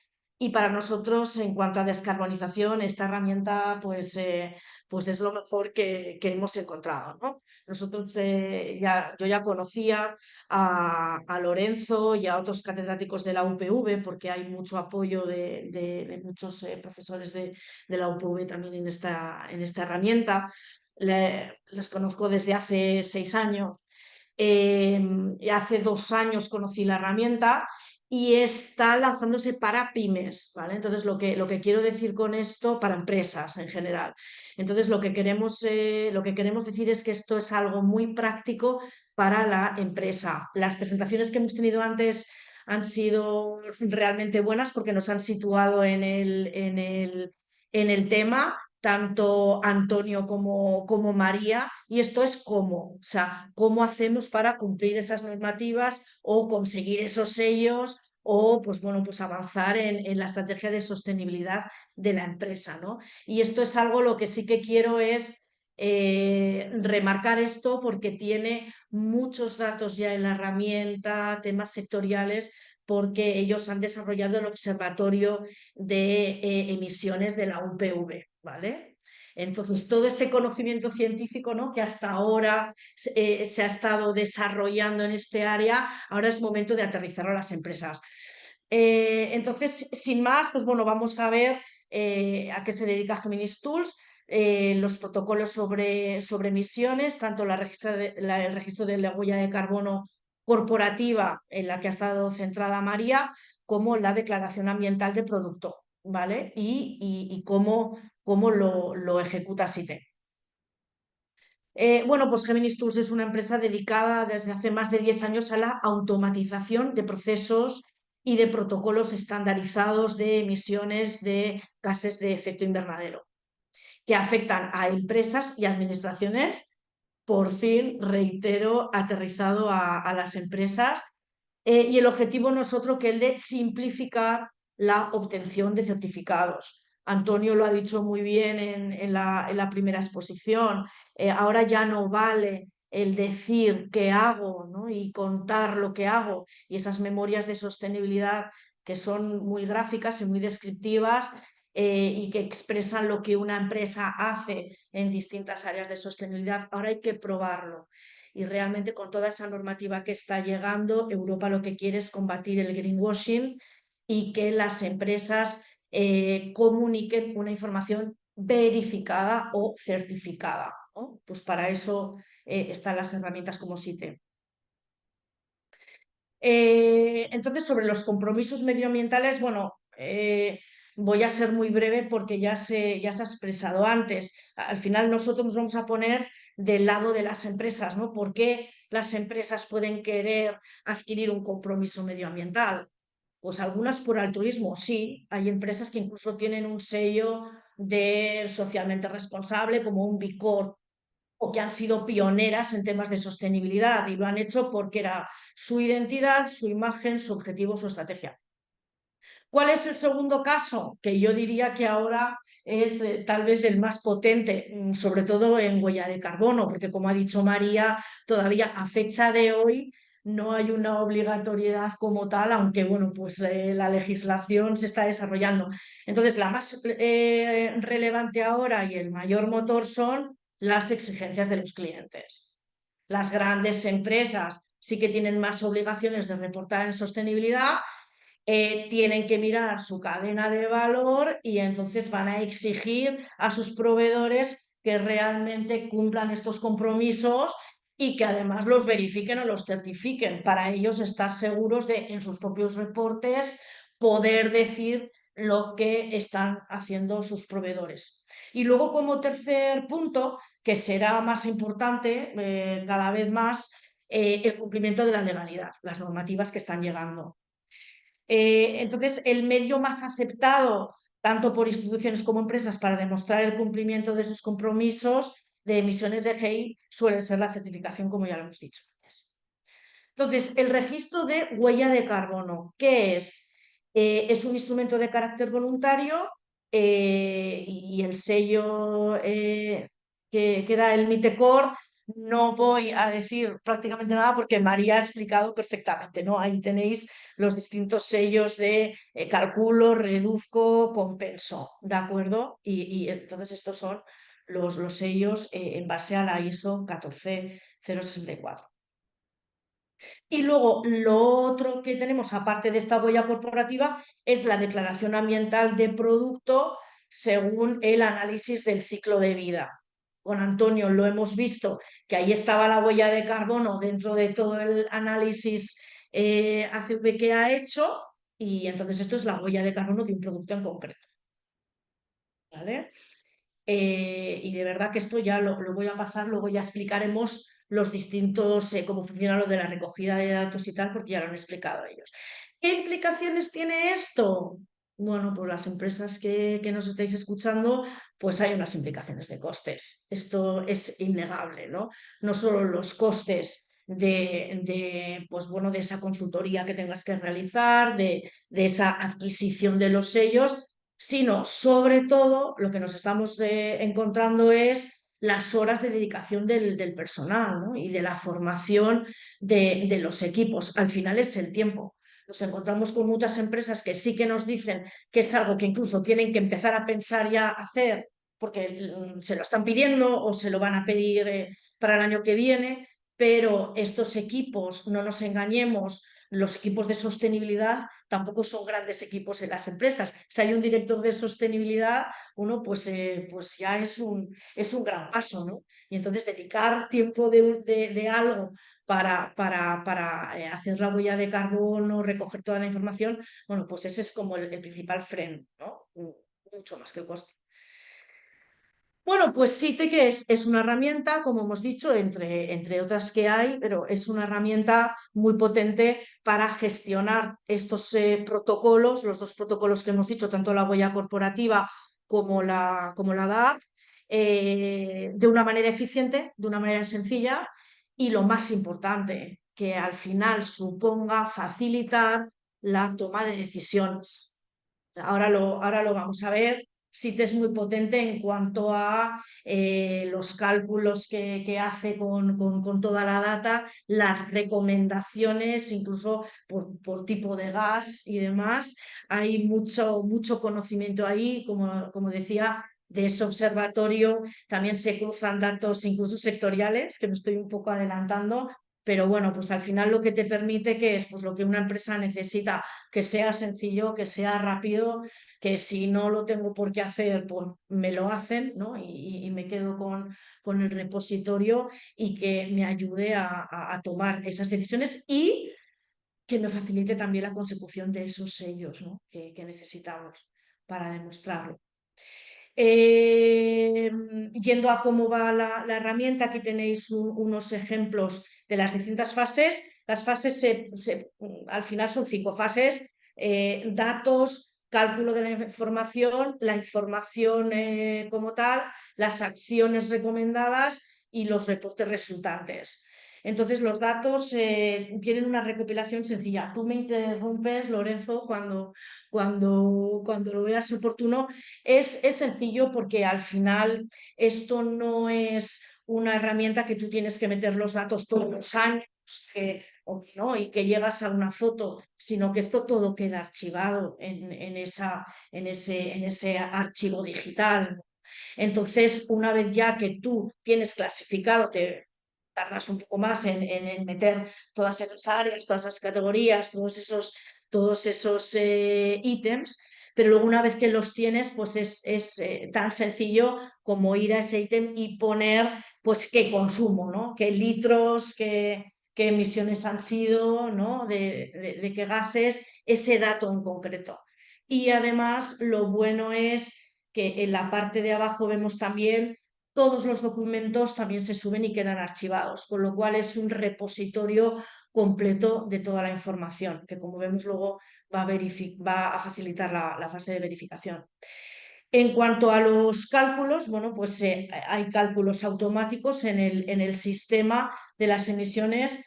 Y para nosotros, en cuanto a descarbonización, esta herramienta pues es lo mejor que hemos encontrado, ¿no? Nosotros, yo ya conocía a Lorenzo y a otros catedráticos de la UPV, porque hay mucho apoyo de muchos profesores de la UPV también en esta herramienta. Les conozco desde hace 6 años. Y hace 2 años conocí la herramienta y está lanzándose para pymes, ¿vale? Entonces, lo que quiero decir con esto, para empresas en general. Entonces, lo que queremos decir es que esto es algo muy práctico para la empresa. Las presentaciones que hemos tenido antes han sido realmente buenas porque nos han situado en el tema, tanto Antonio como María, y esto es cómo, o sea, cómo hacemos para cumplir esas normativas o conseguir esos sellos o, pues bueno, pues avanzar en la estrategia de sostenibilidad de la empresa, ¿no? Y esto es algo, lo que sí que quiero es remarcar esto porque tiene muchos datos ya en la herramienta, temas sectoriales, porque ellos han desarrollado el observatorio de emisiones de la UPV, ¿vale? Entonces, todo este conocimiento científico, ¿no?, que hasta ahora se ha estado desarrollando en este área, ahora es momento de aterrizarlo a las empresas. Entonces, sin más, pues bueno, vamos a ver a qué se dedica Geminis Tools. Los protocolos sobre emisiones, tanto el registro de la huella de carbono corporativa, en la que ha estado centrada María, como la declaración ambiental de producto, ¿vale? Y cómo lo ejecuta SITE. Bueno, pues Geminis Tools es una empresa dedicada desde hace más de 10 años a la automatización de procesos y de protocolos estandarizados de emisiones de gases de efecto invernadero que afectan a empresas y administraciones. Por fin, reitero, aterrizado a las empresas. Y el objetivo no es otro que el de simplificar la obtención de certificados. Antonio lo ha dicho muy bien en la primera exposición. Ahora ya no vale el decir qué hago, ¿no? Y contar lo que hago. Y esas memorias de sostenibilidad que son muy gráficas y muy descriptivas y que expresan lo que una empresa hace en distintas áreas de sostenibilidad. Ahora hay que probarlo. Y realmente con toda esa normativa que está llegando, Europa lo que quiere es combatir el greenwashing y que las empresas comuniquen una información verificada o certificada, ¿no? Pues para eso están las herramientas como SITE. Entonces, sobre los compromisos medioambientales, bueno, voy a ser muy breve porque ya se ha expresado antes. Al final nosotros nos vamos a poner del lado de las empresas, ¿no? ¿Por qué las empresas pueden querer adquirir un compromiso medioambiental? Pues algunas por altruismo, sí. Hay empresas que incluso tienen un sello de socialmente responsable, como un B Corp, o que han sido pioneras en temas de sostenibilidad y lo han hecho porque era su identidad, su imagen, su objetivo, su estrategia. ¿Cuál es el segundo caso? Que yo diría que ahora es tal vez el más potente, sobre todo en huella de carbono, porque como ha dicho María, todavía a fecha de hoy no hay una obligatoriedad como tal, aunque bueno, pues la legislación se está desarrollando. Entonces, la más relevante ahora y el mayor motor son las exigencias de los clientes. Las grandes empresas sí que tienen más obligaciones de reportar en sostenibilidad, tienen que mirar su cadena de valor y entonces van a exigir a sus proveedores que realmente cumplan estos compromisos y que además los verifiquen o los certifiquen para ellos estar seguros de en sus propios reportes poder decir lo que están haciendo sus proveedores. Y luego como tercer punto, que será más importante cada vez más, el cumplimiento de la legalidad, las normativas que están llegando. Entonces, el medio más aceptado, tanto por instituciones como empresas, para demostrar el cumplimiento de sus compromisos de emisiones de GI suele ser la certificación, como ya lo hemos dicho antes. Entonces, el registro de huella de carbono, ¿qué es? Es un instrumento de carácter voluntario y el sello que da el MITECOR. No voy a decir prácticamente nada porque María ha explicado perfectamente, ¿no? Ahí tenéis los distintos sellos de calculo, reduzco, compenso, ¿de acuerdo? Y entonces estos son los sellos en base a la ISO 14064. Y luego lo otro que tenemos, aparte de esta huella corporativa, es la declaración ambiental de producto según el análisis del ciclo de vida. Con Antonio lo hemos visto, que ahí estaba la huella de carbono dentro de todo el análisis ACV que ha hecho, y entonces esto es la huella de carbono de un producto en concreto. ¿Vale? Y de verdad que esto ya lo voy a pasar, luego ya explicaremos los distintos, cómo funciona lo de la recogida de datos y tal, porque ya lo han explicado ellos. ¿Qué implicaciones tiene esto? Bueno, pues las empresas que nos estáis escuchando, pues hay unas implicaciones de costes. Esto es innegable, ¿no? No solo los costes pues bueno, de esa consultoría que tengas que realizar, de esa adquisición de los sellos, sino sobre todo lo que nos estamos encontrando es las horas de dedicación del personal, ¿no? Y de la formación de los equipos. Al final es el tiempo. Nos encontramos con muchas empresas que sí que nos dicen que es algo que incluso tienen que empezar a pensar ya hacer porque se lo están pidiendo o se lo van a pedir para el año que viene, pero estos equipos, no nos engañemos, los equipos de sostenibilidad tampoco son grandes equipos en las empresas. Si hay un director de sostenibilidad, uno pues ya es un gran paso, ¿no? Y entonces dedicar tiempo de algo para hacer la huella de carbono, recoger toda la información, bueno, pues ese es como el principal freno, ¿no? Mucho más que el coste. Bueno, pues que es una herramienta, como hemos dicho, entre otras que hay, pero es una herramienta muy potente para gestionar estos protocolos, los dos protocolos que hemos dicho, tanto la huella corporativa como la DAP, de una manera eficiente, de una manera sencilla y lo más importante, que al final suponga facilitar la toma de decisiones. Ahora lo vamos a ver. SIT es muy potente en cuanto a los cálculos que hace con toda la data, las recomendaciones, incluso por tipo de gas y demás. Hay mucho conocimiento ahí, como decía, de ese observatorio. También se cruzan datos incluso sectoriales, que me estoy un poco adelantando, pero bueno, pues al final lo que te permite que es pues, lo que una empresa necesita, que sea sencillo, que sea rápido, que si no lo tengo por qué hacer, pues me lo hacen, ¿no? Y me quedo con el repositorio y que me ayude a tomar esas decisiones y que me facilite también la consecución de esos sellos, ¿no? que necesitamos para demostrarlo. Yendo a cómo va la herramienta, aquí tenéis unos ejemplos de las distintas fases. Las fases al final son 5 fases: datos, cálculo de la información como tal, las acciones recomendadas y los reportes resultantes. Entonces, los datos tienen una recopilación sencilla. Tú me interrumpes, Lorenzo, cuando lo veas oportuno. Es sencillo porque al final esto no es una herramienta que tú tienes que meter los datos todos los años ¿no? Y que llegas a una foto, sino que esto todo queda archivado en ese archivo digital. Entonces, una vez ya que tú tienes clasificado, te tardas un poco más en meter todas esas áreas, todas esas categorías, todos esos ítems, pero luego una vez que los tienes, pues es tan sencillo como ir a ese ítem y poner pues qué consumo, ¿no? Qué litros, qué emisiones han sido, ¿no? De qué gases, ese dato en concreto. Y además lo bueno es que en la parte de abajo vemos también todos los documentos también se suben y quedan archivados, con lo cual es un repositorio completo de toda la información, que como vemos luego va a facilitar la fase de verificación. En cuanto a los cálculos, bueno, pues hay cálculos automáticos en el sistema de las emisiones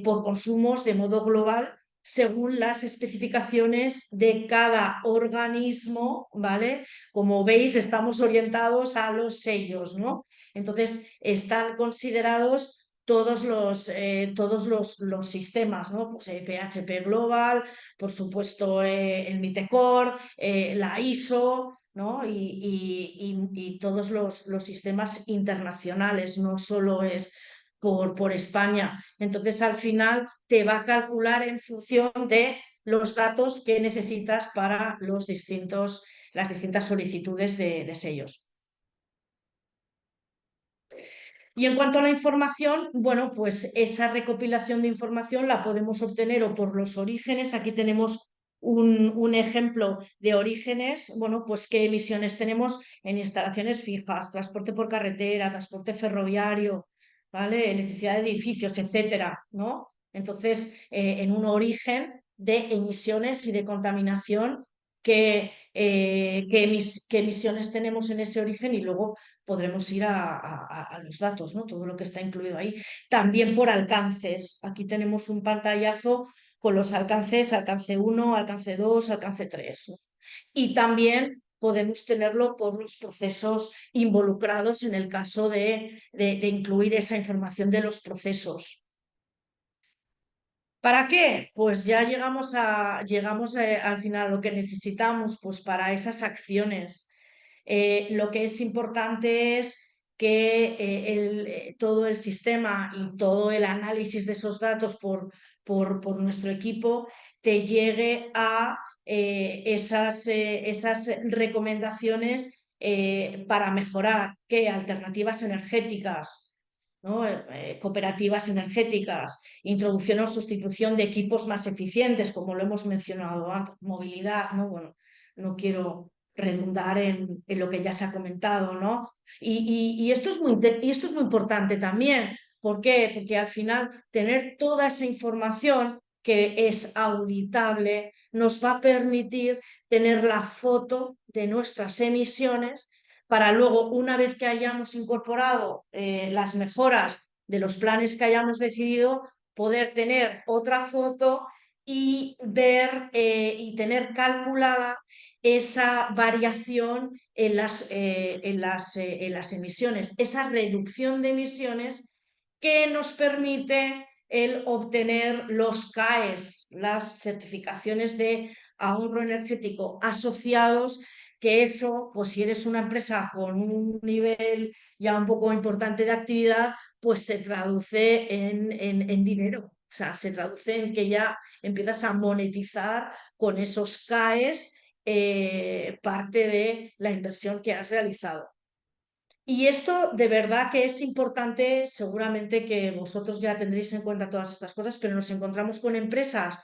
por consumos de modo global según las especificaciones de cada organismo, ¿vale? Como veis, estamos orientados a los sellos, ¿no? Entonces, están considerados todos los sistemas, ¿no? Pues PHP Global, por supuesto el Mitecor, la ISO, ¿no? Y todos los sistemas internacionales, no solo es por España. Entonces, al final te va a calcular en función de los datos que necesitas para las distintas solicitudes de sellos. Y en cuanto a la información, bueno, pues esa recopilación de información la podemos obtener o por los orígenes. Aquí tenemos un ejemplo de orígenes, bueno, pues qué emisiones tenemos en instalaciones fijas, transporte por carretera, transporte ferroviario, ¿vale? Electricidad de edificios, etcétera, ¿no? Entonces, en un origen de emisiones y de contaminación, qué emisiones tenemos en ese origen y luego podremos ir a los datos, ¿no? Todo lo que está incluido ahí. También por alcances. Aquí tenemos un pantallazo con los alcances, alcance 1, alcance 2, alcance 3. ¿No? Y también podemos tenerlo por los procesos involucrados en el caso de incluir esa información de los procesos. ¿Para qué? Pues ya llegamos al final a lo que necesitamos, pues para esas acciones. Lo que es importante es que todo el sistema y todo el análisis de esos datos por nuestro equipo te llegue a esas recomendaciones para mejorar ¿qué? Alternativas energéticas, ¿no? Cooperativas energéticas, introducción o sustitución de equipos más eficientes, como lo hemos mencionado antes, movilidad, ¿no? Bueno, no quiero redundar en lo que ya se ha comentado, ¿no? Y esto es muy importante también. ¿Por qué? Porque al final tener toda esa información que es auditable nos va a permitir tener la foto de nuestras emisiones para luego, una vez que hayamos incorporado las mejoras de los planes que hayamos decidido, poder tener otra foto y ver y tener calculada esa variación en las emisiones, esa reducción de emisiones que nos permite el obtener los CAEs, las certificaciones de ahorro energético asociados, que eso, pues si eres una empresa con un nivel ya un poco importante de actividad, pues se traduce en dinero. O sea, se traduce en que ya empiezas a monetizar con esos CAEs parte de la inversión que has realizado. Y esto de verdad que es importante, seguramente que vosotros ya tendréis en cuenta todas estas cosas, pero nos encontramos con empresas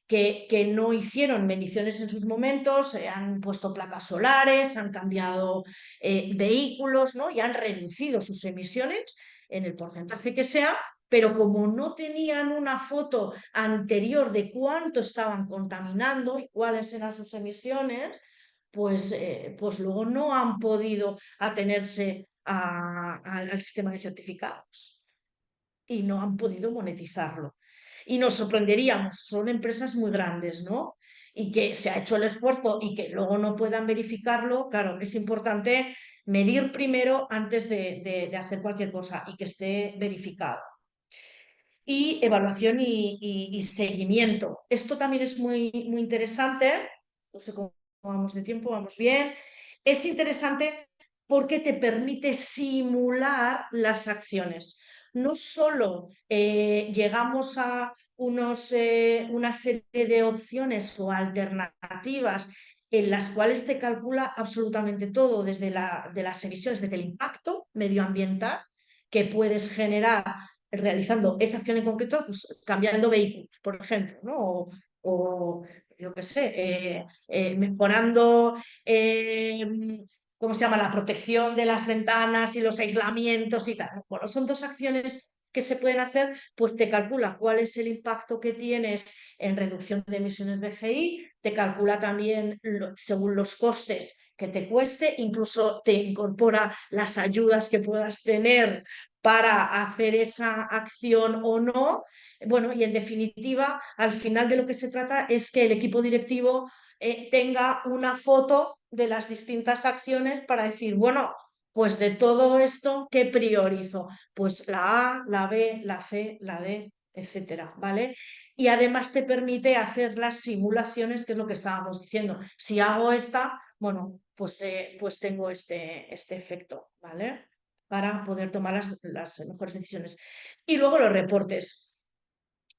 que no hicieron mediciones en sus momentos, han puesto placas solares, han cambiado vehículos, ¿no? Y han reducido sus emisiones en el porcentaje que sea, pero como no tenían una foto anterior de cuánto estaban contaminando y cuáles eran sus emisiones, pues luego no han podido atenerse al sistema de certificados y no han podido monetizarlo. Y nos sorprenderíamos, son empresas muy grandes, ¿no? Y que se ha hecho el esfuerzo y que luego no puedan verificarlo. Claro, es importante medir primero antes de hacer cualquier cosa y que esté verificado. Y evaluación y seguimiento. Esto también es muy, muy interesante. No sé cómo vamos de tiempo, vamos bien. Es interesante porque te permite simular las acciones. No solo llegamos a una serie de opciones o alternativas en las cuales te calcula absolutamente todo, desde de las emisiones, desde el impacto medioambiental que puedes generar realizando esa acción en concreto, pues cambiando vehículos, por ejemplo, ¿no? O yo qué sé, mejorando, ¿cómo se llama?, la protección de las ventanas y los aislamientos y tal. Bueno, son dos acciones que se pueden hacer, pues te calcula cuál es el impacto que tienes en reducción de emisiones de GI, te calcula también según los costes que te cueste, incluso te incorpora las ayudas que puedas tener para hacer esa acción o no. Bueno, y en definitiva, al final de lo que se trata es que el equipo directivo tenga una foto de las distintas acciones para decir, bueno, pues de todo esto, ¿qué priorizo? Pues la A, la B, la C, la D, etcétera, ¿vale? Y además te permite hacer las simulaciones, que es lo que estábamos diciendo. Si hago esta, bueno, pues tengo este efecto, ¿vale? Para poder tomar las mejores decisiones. Y luego los reportes.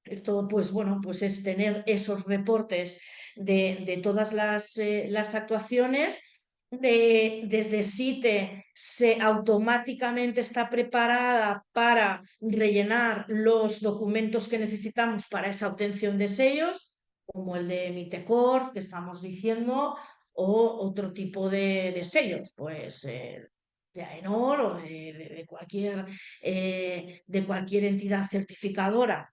Esto, pues bueno, pues es tener esos reportes de todas las actuaciones. Desde SITE se automáticamente está preparada para rellenar los documentos que necesitamos para esa obtención de sellos, como el de MITECORF que estamos diciendo, o otro tipo de sellos, pues de AENOR o de cualquier entidad certificadora.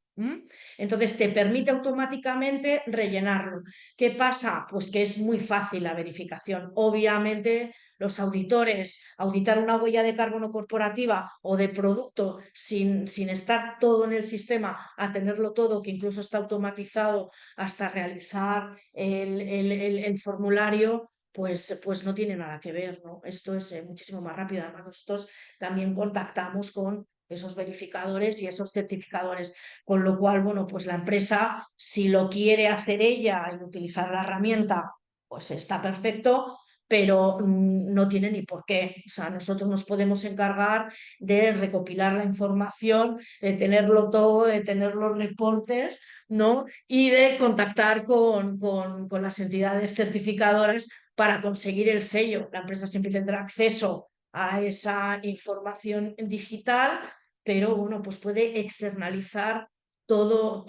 Entonces te permite automáticamente rellenarlo. ¿Qué pasa? Pues que es muy fácil la verificación. Obviamente los auditores, auditar una huella de carbono corporativa o de producto sin estar todo en el sistema, a tenerlo todo, que incluso está automatizado hasta realizar el formulario, pues no tiene nada que ver, ¿no? Esto es muchísimo más rápido. Además, nosotros también contactamos con esos verificadores y esos certificadores, con lo cual, bueno, pues la empresa, si lo quiere hacer ella y utilizar la herramienta, pues está perfecto, pero no tiene ni por qué. O sea, nosotros nos podemos encargar de recopilar la información, de tenerlo todo, de tener los reportes, ¿no? Y de contactar con las entidades certificadoras para conseguir el sello. La empresa siempre tendrá acceso a esa información digital, pero bueno, pues puede externalizar todo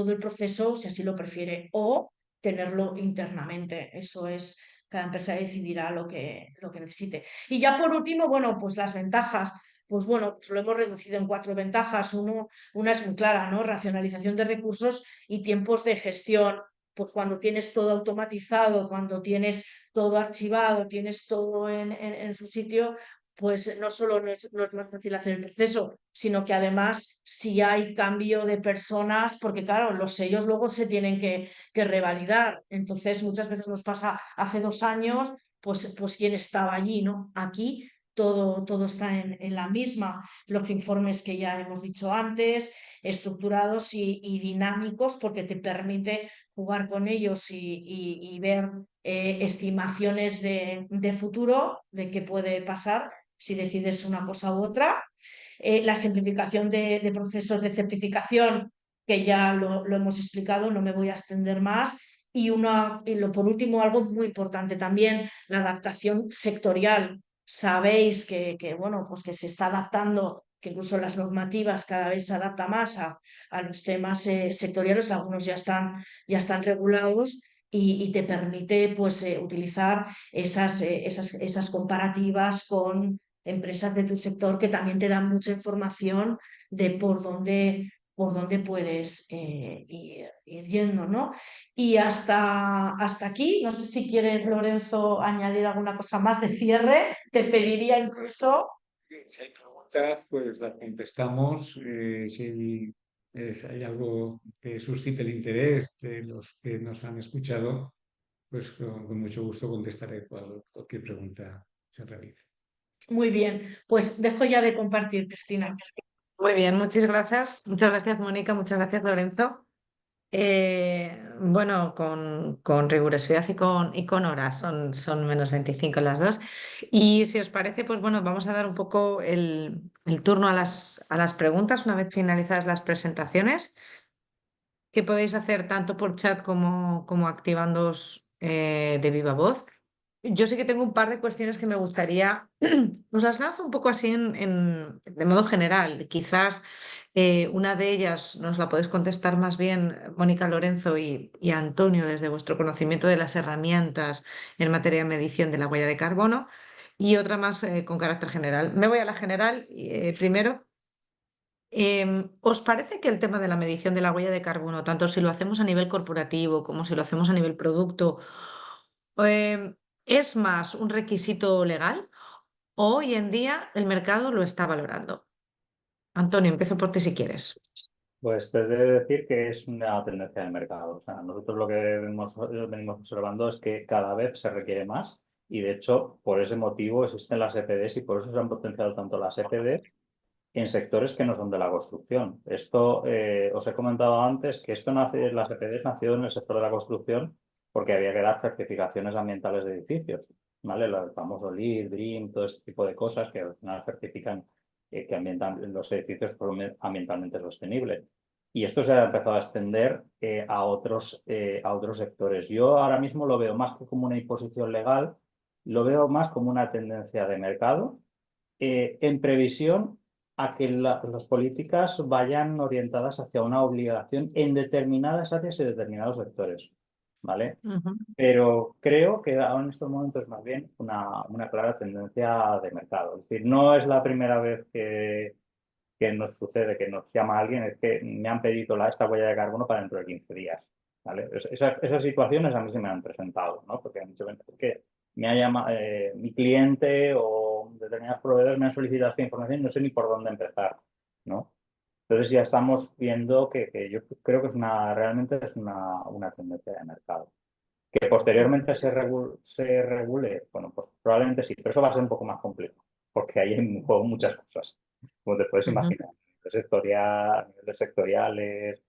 el proceso si así lo prefiere, o tenerlo internamente. Eso es cada empresa decidirá lo que necesite. Y ya por último, bueno, pues las ventajas. Pues bueno, pues lo hemos reducido en 4 ventajas. Una es muy clara, ¿no? Racionalización de recursos y tiempos de gestión. Pues cuando tienes todo automatizado, cuando tienes todo archivado, tienes todo en su sitio, pues no solo no es más fácil hacer el proceso, sino que además si hay cambio de personas, porque claro, los sellos luego se tienen que revalidar. Entonces muchas veces nos pasa hace 2 años, pues quién estaba allí, ¿no? Aquí todo está en la misma. Los informes que ya hemos dicho antes, estructurados y dinámicos, porque te permite jugar con ellos y ver estimaciones de futuro, de qué puede pasar si decides una cosa u otra. La simplificación de procesos de certificación, que ya lo hemos explicado, no me voy a extender más. Y por último, algo muy importante también, la adaptación sectorial. Sabéis bueno, pues que se está adaptando, que incluso las normativas cada vez se adaptan más a los temas sectoriales, algunos ya están regulados y te permite pues, utilizar esas comparativas con empresas de tu sector que también te dan mucha información de por dónde puedes ir yendo, ¿no? Y hasta aquí, no sé si quieres, Lorenzo, añadir alguna cosa más de cierre, te pediría incluso... Si hay preguntas, pues las contestamos. Si hay algo que suscite el interés de los que nos han escuchado, pues con mucho gusto contestaré cualquier pregunta se realice. Muy bien, pues dejo ya de compartir, Cristina. Muy bien, muchas gracias. Muchas gracias, Mónica. Muchas gracias, Lorenzo. Bueno, con rigurosidad y con horas, son menos 25 las dos. Y si os parece, pues bueno, vamos a dar un poco el turno a las preguntas una vez finalizadas las presentaciones, que podéis hacer tanto por chat como activándoos de viva voz. Yo sí que tengo un par de cuestiones que me gustaría, os las lanzo un poco así de modo general. Quizás una de ellas nos la podéis contestar más bien Mónica, Lorenzo y Antonio desde vuestro conocimiento de las herramientas en materia de medición de la huella de carbono y otra más con carácter general. Me voy a la general primero. ¿Os parece que el tema de la medición de la huella de carbono, tanto si lo hacemos a nivel corporativo como si lo hacemos a nivel producto, em, es más un requisito legal o hoy en día el mercado lo está valorando? Antonio, empiezo por ti si quieres. Pues te he de decir que es una tendencia del mercado. O sea, nosotros lo que venimos observando es que cada vez se requiere más y de hecho por ese motivo existen las EPDs y por eso se han potenciado tanto las EPDs en sectores que no son de la construcción. Esto, os he comentado antes que las EPDs nació en el sector de la construcción porque había que dar certificaciones ambientales de edificios, ¿vale? El famoso LEED, BREEAM, todo este tipo de cosas que al final certifican que ambientan los edificios por ambientalmente sostenibles. Y esto se ha empezado a extender a otros sectores. Yo ahora mismo lo veo más que como una imposición legal, lo veo más como una tendencia de mercado en previsión a que las políticas vayan orientadas hacia una obligación en determinadas áreas y determinados sectores, ¿vale? Ujú. Pero creo que ahora en estos momentos es más bien una clara tendencia de mercado. Es decir, no es la primera vez que nos sucede, que nos llama alguien, es que me han pedido esta huella de carbono para dentro de 15 días, ¿vale? Esas situaciones a mí se me han presentado, ¿no? Porque han dicho que me ha llamado mi cliente o determinados proveedores me han solicitado esta información y no sé ni por dónde empezar, ¿no? Entonces ya estamos viendo que yo creo que realmente es una tendencia de mercado. Que posteriormente se regule, bueno, pues probablemente sí, pero eso va a ser un poco más complejo, porque hay en juego muchas cosas, como te puedes Ujú. imaginar. A nivel de sectoriales,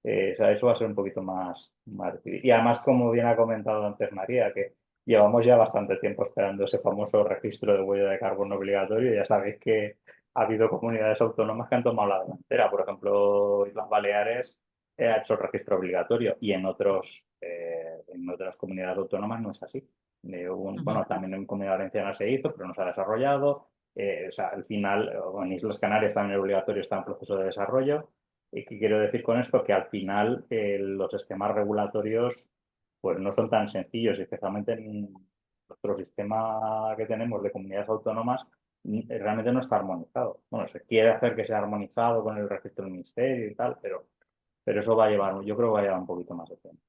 o sea, eso va a ser un poquito más difícil. Y además, como bien ha comentado antes María, que llevamos ya bastante tiempo esperando ese famoso registro de huella de carbono obligatorio. Ya sabéis que ha habido comunidades autónomas que han tomado la delantera. Por ejemplo, Islas Baleares ha hecho el registro obligatorio y en otras comunidades autónomas no es así. Bueno, también en Comunidad Valenciana se hizo, pero no se ha desarrollado. O sea, al final, o en Islas Canarias también el obligatorio está en proceso de desarrollo. ¿Y qué quiero decir con esto? Que al final los esquemas regulatorios pues no son tan sencillos, especialmente nuestro sistema que tenemos de comunidades autónomas realmente no está armonizado. Bueno, se quiere hacer que sea armonizado con el registro del ministerio y tal, pero eso va a llevar, yo creo que va a llevar un poquito más de tiempo,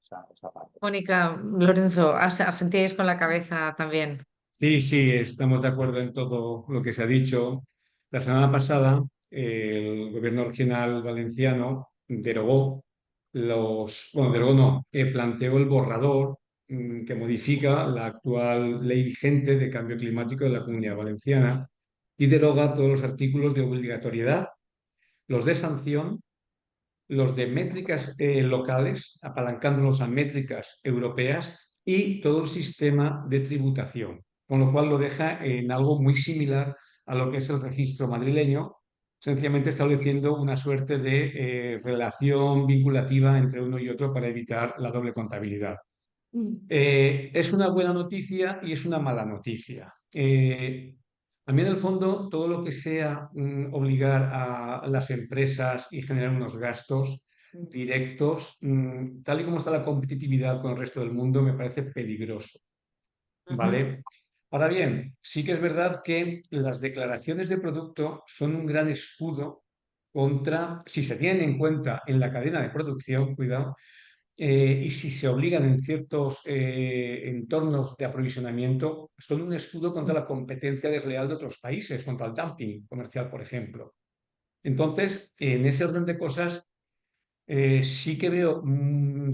esa parte. Mónica, Lorenzo, asentíais con la cabeza también. Sí, sí, estamos de acuerdo en todo lo que se ha dicho. La semana pasada, el gobierno regional valenciano derogó no, planteó el borrador que modifica la actual ley vigente de cambio climático de la Comunidad Valenciana y deroga todos los artículos de obligatoriedad, los de sanción, los de métricas locales, apalancándolos a métricas europeas y todo el sistema de tributación, con lo cual lo deja en algo muy similar a lo que es el registro madrileño, sencillamente estableciendo una suerte de relación vinculativa entre uno y otro para evitar la doble contabilidad. Es una buena noticia y es una mala noticia. A mí, en el fondo, todo lo que sea obligar a las empresas y generar unos gastos directos, tal y como está la competitividad con el resto del mundo, me parece peligroso, ¿vale? Ahora bien, sí que es verdad que las declaraciones de producto son un gran escudo contra, si se tienen en cuenta en la cadena de producción, cuidado, y si se obligan en ciertos entornos de aprovisionamiento, son un escudo contra la competencia desleal de otros países, contra el dumping comercial, por ejemplo. Entonces, en ese orden de cosas, sí que veo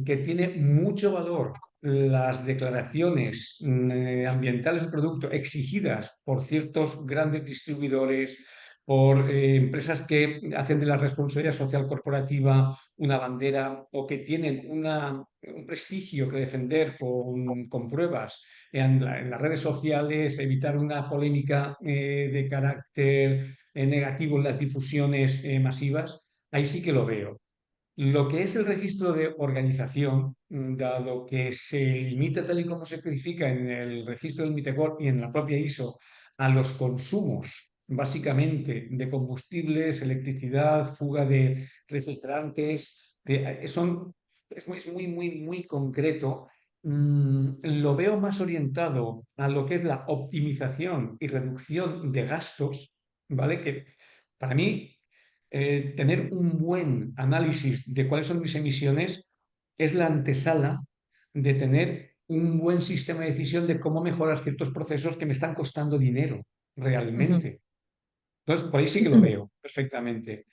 que tiene mucho valor las declaraciones ambientales del producto exigidas por ciertos grandes distribuidores, por empresas que hacen de la responsabilidad social corporativa una bandera o que tienen un prestigio que defender con pruebas en las redes sociales, evitar una polémica de carácter negativo en las difusiones masivas. Ahí sí que lo veo. Lo que es el registro de organización, dado que se limita, tal y como se especifica en el registro del MITECOR y en la propia ISO, a los consumos, básicamente, de combustibles, electricidad, fuga de refrigerantes, es muy, muy, muy concreto. Lo veo más orientado a lo que es la optimización y reducción de gastos, ¿vale? Que para mí tener un buen análisis de cuáles son mis emisiones es la antesala de tener un buen sistema de decisión de cómo mejorar ciertos procesos que me están costando dinero realmente. Entonces, por ahí sí que lo veo perfectamente.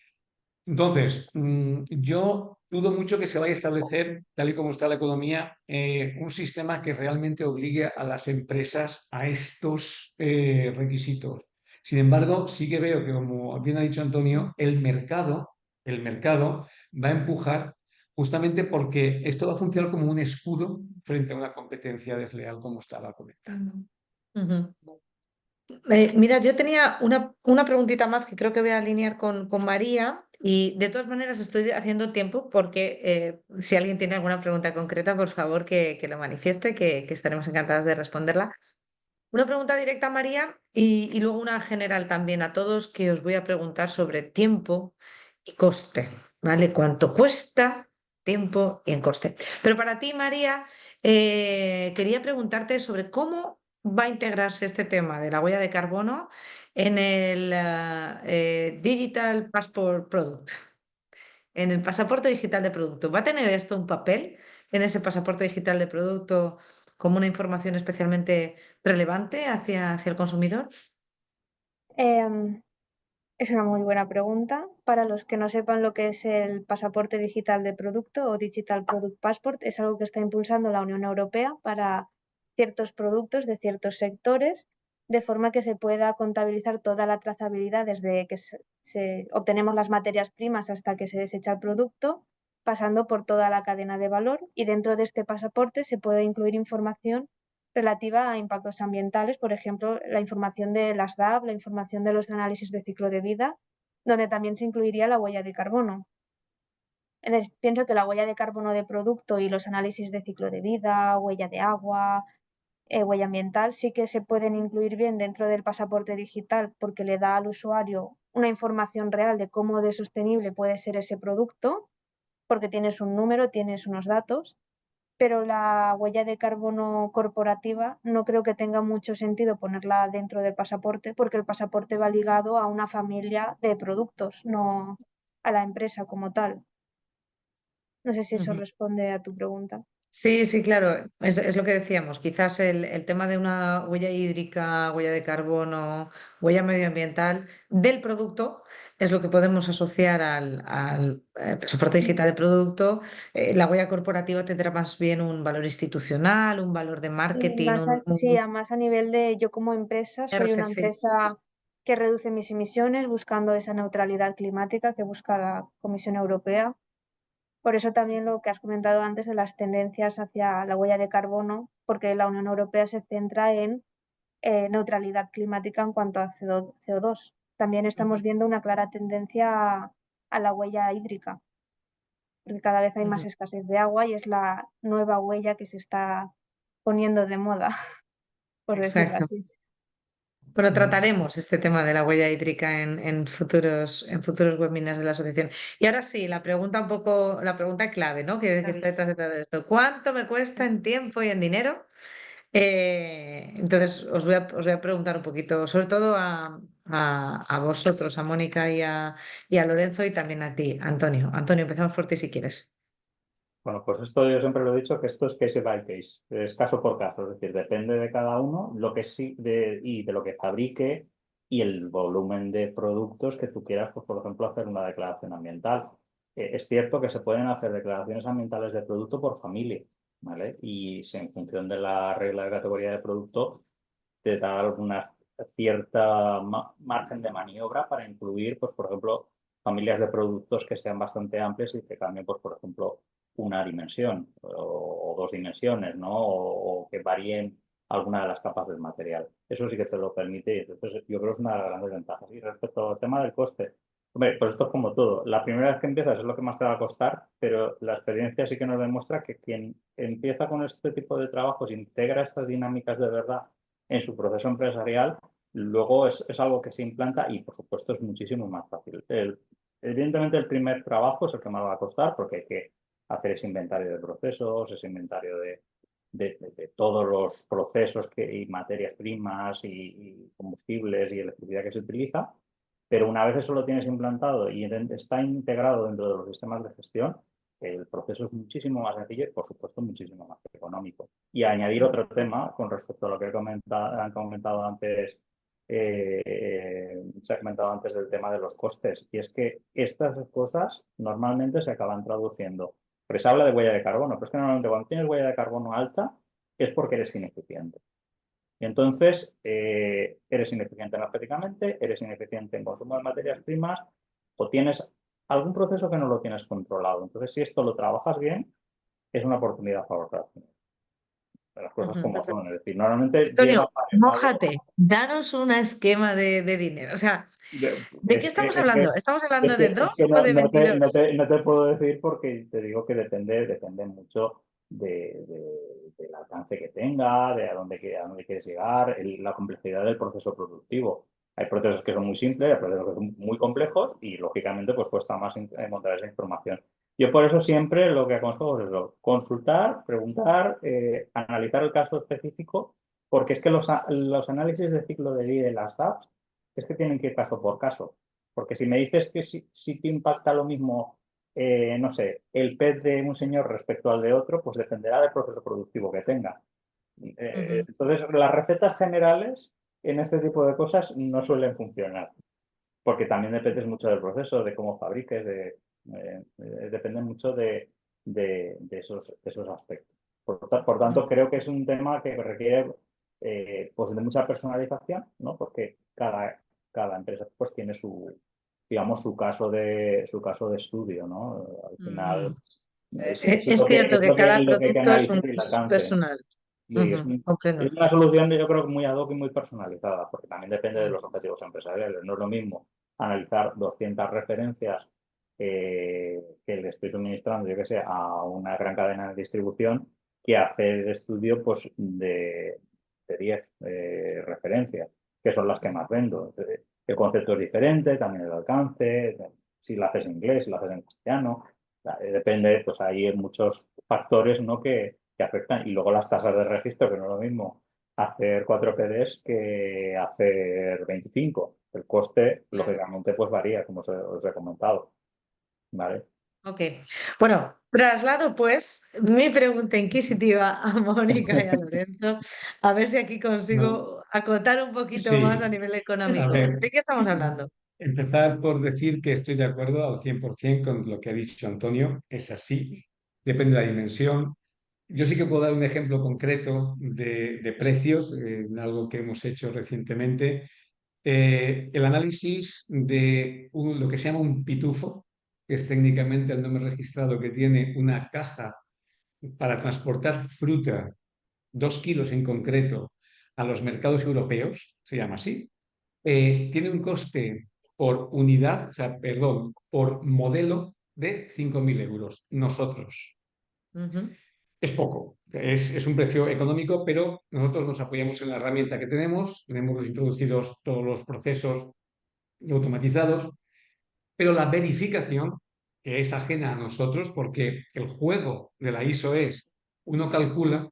Entonces, yo dudo mucho que se vaya a establecer, tal y como está la economía, un sistema que realmente obligue a las empresas a estos requisitos. Sin embargo, sí que veo que, como bien ha dicho Antonio, el mercado va a empujar justamente porque esto va a funcionar como un escudo frente a una competencia desleal, como estaba comentando. Ujú. Mira, yo tenía una preguntita más que creo que voy a alinear con María y de todas maneras estoy haciendo tiempo porque si alguien tiene alguna pregunta concreta, por favor que lo manifieste, que estaremos encantadas de responderla. Una pregunta directa a María y luego una general también a todos que os voy a preguntar sobre tiempo y coste, ¿vale? ¿Cuánto cuesta tiempo y en coste? Pero para ti, María, quería preguntarte sobre cómo va a integrarse este tema de la huella de carbono en el Digital Passport Product, en el pasaporte digital de producto. ¿Va a tener esto un papel en ese pasaporte digital de producto como una información especialmente relevante hacia el consumidor? Em, es una muy buena pregunta. Para los que no sepan lo que es el pasaporte digital de producto o Digital Product Passport, es algo que está impulsando la Unión Europea para ciertos productos de ciertos sectores, de forma que se pueda contabilizar toda la trazabilidad desde que obtenemos las materias primas hasta que se desecha el producto, pasando por toda la cadena de valor. Y dentro de este pasaporte se puede incluir información relativa a impactos ambientales, por ejemplo, la información de las DAB, la información de los análisis de ciclo de vida, donde también se incluiría la huella de carbono. Entonces, pienso que la huella de carbono de producto y los análisis de ciclo de vida, huella de agua, huella ambiental, sí que se pueden incluir bien dentro del pasaporte digital porque le da al usuario una información real de cómo de sostenible puede ser ese producto, porque tienes un número, tienes unos datos, pero la huella de carbono corporativa no creo que tenga mucho sentido ponerla dentro del pasaporte, porque el pasaporte va ligado a una familia de productos, no a la empresa como tal. No sé si eso Ujú. responde a tu pregunta. Sí, sí, claro, es lo que decíamos. Quizás el tema de una huella hídrica, huella de carbono, huella medioambiental del producto es lo que podemos asociar al pasaporte digital del producto. La huella corporativa tendrá más bien un valor institucional, un valor de marketing, Sí, además a nivel de yo como empresa, soy una RSC. empresa que reduce mis emisiones buscando esa neutralidad climática que busca la Comisión Europea. Por eso también lo que has comentado antes de las tendencias hacia la huella de carbono, porque la Unión Europea se centra en neutralidad climática en cuanto a CO2. También estamos viendo una clara tendencia a la huella hídrica, porque cada vez hay más Ujú. escasez de agua y es la nueva huella que se está poniendo de moda, por decirlo Exacto. así. Bueno, trataremos este tema de la huella hídrica en futuros webinars de la asociación. Y ahora sí, la pregunta un poco, la pregunta clave, ¿no? Que está detrás de todo esto. ¿Cuánto me cuesta en tiempo y en dinero? Entonces, os voy a preguntar un poquito, sobre todo a vosotros, a Mónica y a Lorenzo y también a ti, Antonio. Antonio, empezamos por ti si quieres. Bueno, pues esto yo siempre lo he dicho que esto es case by case, es caso por caso, es decir, depende de cada uno lo que sí y de lo que fabrique y el volumen de productos que tú quieras, pues por ejemplo, hacer una declaración ambiental. Es cierto que se pueden hacer declaraciones ambientales de producto por familia, ¿vale? Y si en función de la regla de categoría de producto te da alguna cierta margen de maniobra para incluir, pues por ejemplo, familias de productos que sean bastante amplias y que cambien, pues por ejemplo, una dimensión o dos dimensiones, ¿no? O que varíen alguna de las capas del material. Eso sí que te lo permite y entonces yo creo que es una de las grandes ventajas. Y respecto al tema del coste, hombre, pues esto es como todo. La primera vez que empiezas es lo que más te va a costar, pero la experiencia sí que nos demuestra que quien empieza con este tipo de trabajos, integra estas dinámicas de verdad en su proceso empresarial, luego es algo que se implanta y por supuesto es muchísimo más fácil. Evidentemente el primer trabajo es el que más va a costar porque hay que hacer ese inventario de procesos, ese inventario de todos los procesos y materias primas y combustibles y electricidad que se utiliza, pero una vez eso lo tienes implantado y está integrado dentro de los sistemas de gestión, el proceso es muchísimo más sencillo y, por supuesto, muchísimo más económico. Y añadir otro tema con respecto a lo que han comentado antes, se ha comentado antes del tema de los costes, y es que estas cosas normalmente se acaban traduciendo. Porque se habla de huella de carbono, pero es que normalmente cuando tienes huella de carbono alta es porque eres ineficiente. Y entonces eres ineficiente energéticamente, eres ineficiente en consumo de materias primas o tienes algún proceso que no lo tienes controlado. Entonces, si esto lo trabajas bien, es una oportunidad para ahorrar dinero. Las cosas Ujú. como son. Es decir, normalmente lleva Antonio, aparejado. mójate, danos un esquema de dinero. O sea, ¿de qué Es que, estamos es que, hablando? ¿Estamos es hablando que, de es 2 que o no, de 22? no te puedo decir porque te digo que depende mucho del alcance que tenga, de a dónde quieres llegar, la complejidad del proceso productivo. Hay procesos que son muy simples, hay procesos que son muy complejos y, lógicamente, pues cuesta más encontrar esa información. Yo por eso siempre lo que aconsejo es eso, consultar, preguntar, analizar el caso específico, porque es que los análisis de ciclo de vida de las apps es que tienen que ir caso por caso. Porque si me dices que si te impacta lo mismo, no sé, el PET de un señor respecto al de otro, pues dependerá del proceso productivo que tenga. Ujú. Entonces, las recetas generales en este tipo de cosas no suelen funcionar, porque también depende mucho del proceso, de cómo fabriques, depende mucho de esos aspectos. Por tanto, creo que es un tema que requiere pues de mucha personalización, ¿no? Porque cada empresa pues tiene digamos, su caso de estudio, ¿no? Al final, Ujú. es Es cierto que cada lo que hay que producto analizar y el es alcance, ¿no? personal. Y Ujú, es comprendo. una solución, yo creo, muy ad hoc y muy personalizada, porque también depende de Mm. los objetivos empresariales. No es lo mismo analizar 200 referencias que le estoy suministrando, yo que sé, a una gran cadena de distribución, que hacer el estudio pues, de 10 referencias, que son las que más vendo. Entonces, el concepto es diferente, también el alcance, si lo haces en inglés, si lo haces en castellano. Depende, pues hay muchos factores, ¿no? que que afectan. Y luego las tasas de registro, que no es lo mismo hacer 4 PDs que hacer 25. El coste, Claro. lógicamente, pues varía, como os he comentado. ¿Vale? Ok. Bueno, traslado pues mi pregunta inquisitiva a Mónica y a Lorenzo, a ver si aquí No, consigo acotar un poquito más a sí, nivel a económico. ver, ¿De qué estamos hablando? empezar por decir que estoy de acuerdo al 100% con lo que ha dicho Antonio, es así, depende de la dimensión. Yo sí que puedo dar un ejemplo concreto de precios, en algo que hemos hecho recientemente. El análisis de lo que se llama un pitufo, que es técnicamente el nombre registrado que tiene una caja para transportar fruta, 2 kilos en concreto, a los mercados europeos, se llama así, tiene un coste por unidad, o sea, perdón, por modelo de 5.000 euros. Nosotros. Ujú, Es poco, es un precio económico, pero nosotros nos apoyamos en la herramienta que tenemos introducidos todos los procesos automatizados, pero la verificación, que es ajena a nosotros, porque el juego de la ISO es uno calcula,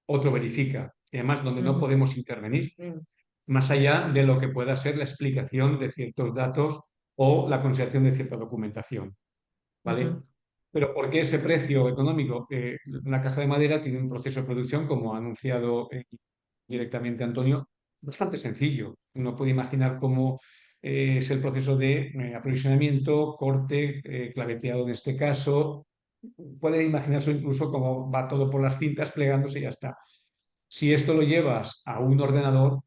otro verifica, y además donde no ujú, podemos intervenir, más allá de lo que pueda ser la explicación de ciertos datos o la consideración de cierta documentación, ¿vale? ujú, Pero ¿por qué ese precio económico? Una caja de madera tiene un proceso de producción, como ha anunciado directamente Antonio, bastante sencillo. Uno puede imaginar cómo es el proceso de aprovisionamiento, corte, claveteado en este caso. Puede imaginarse incluso cómo va todo por las cintas plegándose y ya está. Si esto lo llevas a un ordenador,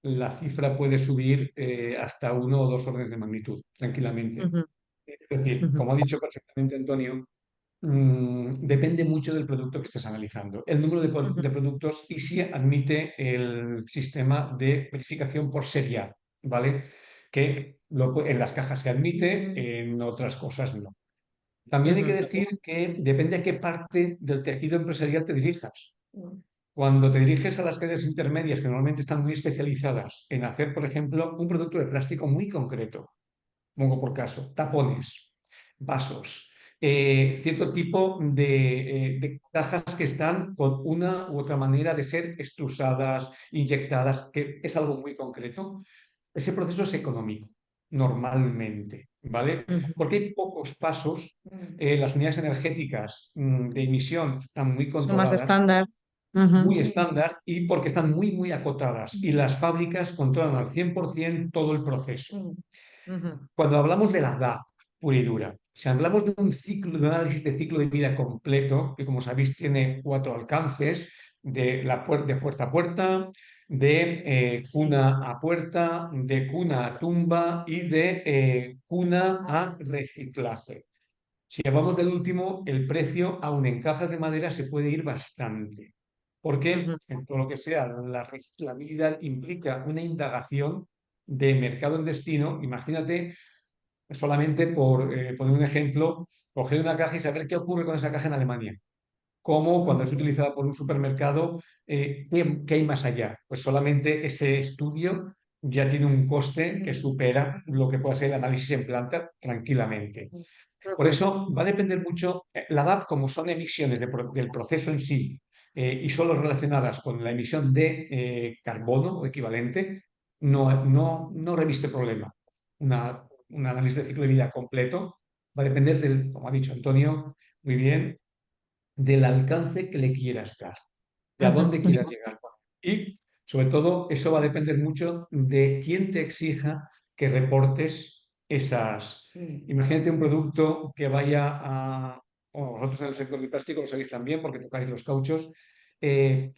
la cifra puede subir hasta 1 o 2 órdenes de magnitud, tranquilamente. ujú, Es decir, ujú, como ha dicho perfectamente Antonio, depende mucho del producto que estés analizando. El número ujú, de productos y si admite el sistema de verificación por serial, ¿vale? Que en las cajas se admite, en otras cosas no. También hay que ujú, decir que depende a qué parte del tejido empresarial te dirijas. Cuando te diriges a las cadenas intermedias, que normalmente están muy especializadas en hacer, por ejemplo, un producto de plástico muy concreto, pongo por caso, tapones, vasos, cierto tipo de cajas que están con una u otra manera de ser extrusadas, inyectadas, que es algo muy concreto. Ese proceso es económico, normalmente, ¿vale? ujú. Porque hay pocos pasos, las unidades energéticas de emisión están muy Son más controladas, estándar. Ujú, muy estándar y porque están muy, muy acotadas y las fábricas controlan al 100% todo el proceso. ujú, Cuando hablamos de la DAP pura y dura, si hablamos de un ciclo, de un análisis de ciclo de vida completo, que como sabéis tiene 4 alcances, de puerta a puerta, de cuna a puerta, de cuna a tumba y de cuna a reciclaje. Si hablamos del último, el precio, aún en cajas de madera, se puede ir bastante, porque ujú, en todo lo que sea la reciclabilidad implica una indagación de mercado en destino. Imagínate, solamente por poner un ejemplo, coger una caja y saber qué ocurre con esa caja en Alemania. Cómo cuando es ujú, utilizada por un supermercado, ¿qué hay más allá? Pues solamente ese estudio ya tiene un coste que supera lo que pueda ser el análisis en planta tranquilamente. Por ujú, eso va a depender mucho, la DAP, como son emisiones del proceso en sí y solo relacionadas con la emisión de carbono o equivalente, no reviste problema. Un análisis de ciclo de vida completo va a depender del, como ha dicho Antonio, muy bien, del alcance que le quieras dar, de a ujú, dónde quieras llegar. Y sobre todo, eso va a depender mucho de quién te exija que reportes esas. Imagínate un producto que vaya a, o vosotros en el sector del plástico lo sabéis también porque tocáis los cauchos,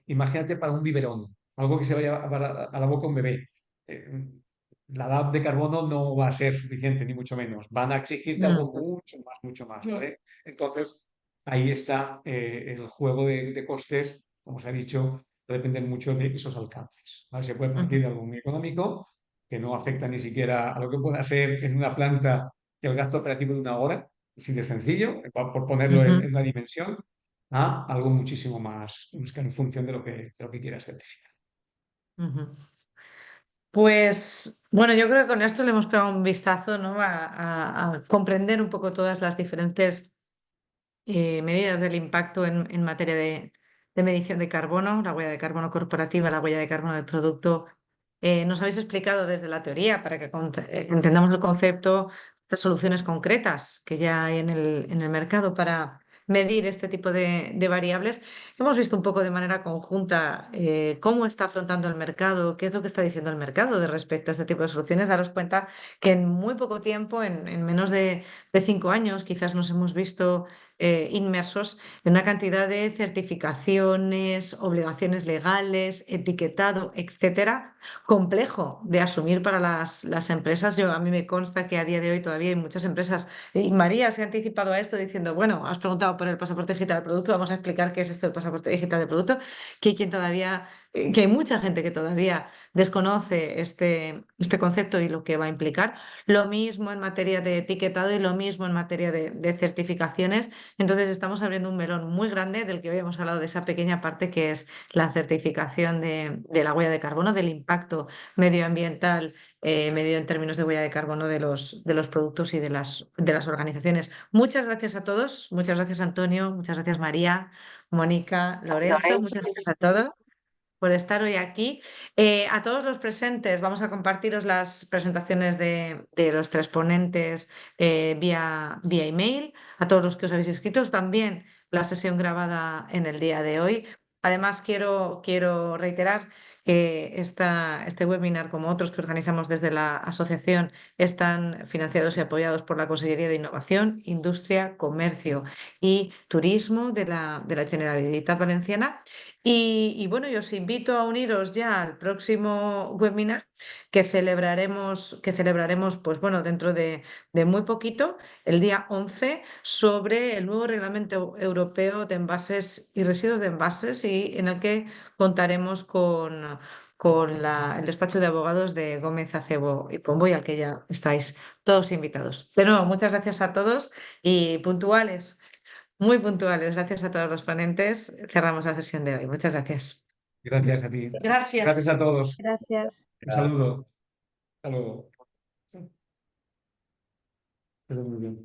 imagínate para un biberón, algo que se vaya a la boca un bebé. Eh, la DAP de carbono no va a ser suficiente, ni mucho menos. Van a exigirte algo mucho más, ¿vale? Entonces, ahí está el juego de costes, como os he dicho, va a depender mucho de esos alcances, ¿vale? Se puede ujú, partir de algo muy económico, que no afecta ni siquiera a lo que pueda ser en una planta el gasto operativo de una hora, así de sencillo, por ponerlo ujú, en una dimensión, a algo muchísimo más, que en función de lo que quieras certificar. ujú. Pues bueno, yo creo que con esto le hemos pegado un vistazo, ¿no? A comprender un poco todas las diferentes medidas del impacto en materia de medición de carbono, la huella de carbono corporativa, la huella de carbono del producto. Nos habéis explicado desde la teoría para que entendamos el concepto, las soluciones concretas que ya hay en el mercado para medir este tipo de variables. Hemos visto un poco de manera conjunta cómo está afrontando el mercado, qué es lo que está diciendo el mercado de respecto a este tipo de soluciones. Daros cuenta que en muy poco tiempo, en menos de 5 años, quizás nos hemos visto inmersos en una cantidad de certificaciones, obligaciones legales, etiquetado, etcétera, complejo de asumir para las empresas. A mí me consta que a día de hoy todavía hay muchas empresas, y María se ha anticipado a esto diciendo, bueno, has preguntado por el pasaporte digital del producto, vamos a explicar qué es esto del pasaporte digital del producto, que hay quien todavía, que hay mucha gente que todavía desconoce este concepto y lo que va a implicar. Lo mismo en materia de etiquetado y lo mismo en materia de certificaciones. Entonces estamos abriendo un melón muy grande del que hoy hemos hablado, de esa pequeña parte que es la certificación de la huella de carbono, del impacto medioambiental medido en términos de huella de carbono de los productos y de las organizaciones. Muchas gracias a todos, muchas gracias Antonio, muchas gracias María, Mónica, Lorenzo, muchas gracias a todos por estar hoy aquí. A todos los presentes vamos a compartiros las presentaciones de los 3 ponentes vía email. A todos los que os habéis inscrito, también la sesión grabada en el día de hoy. Además, quiero reiterar que este webinar, como otros que organizamos desde la asociación, están financiados y apoyados por la Consellería de Innovación, Industria, Comercio y Turismo de la Generalitat Valenciana. Y bueno, yo os invito a uniros ya al próximo webinar que celebraremos pues bueno, dentro de muy poquito, el día 11, sobre el nuevo reglamento europeo de envases y residuos de envases, y en el que contaremos con el despacho de abogados de Gómez Acebo y Pombo, y al que ya estáis todos invitados. De nuevo, muchas gracias a todos y puntuales. Muy puntuales. Gracias a todos los ponentes. Cerramos la sesión de hoy. Muchas gracias. Gracias a ti. Gracias. Gracias a todos. Gracias. Un saludo. Hasta luego. Quedó muy bien.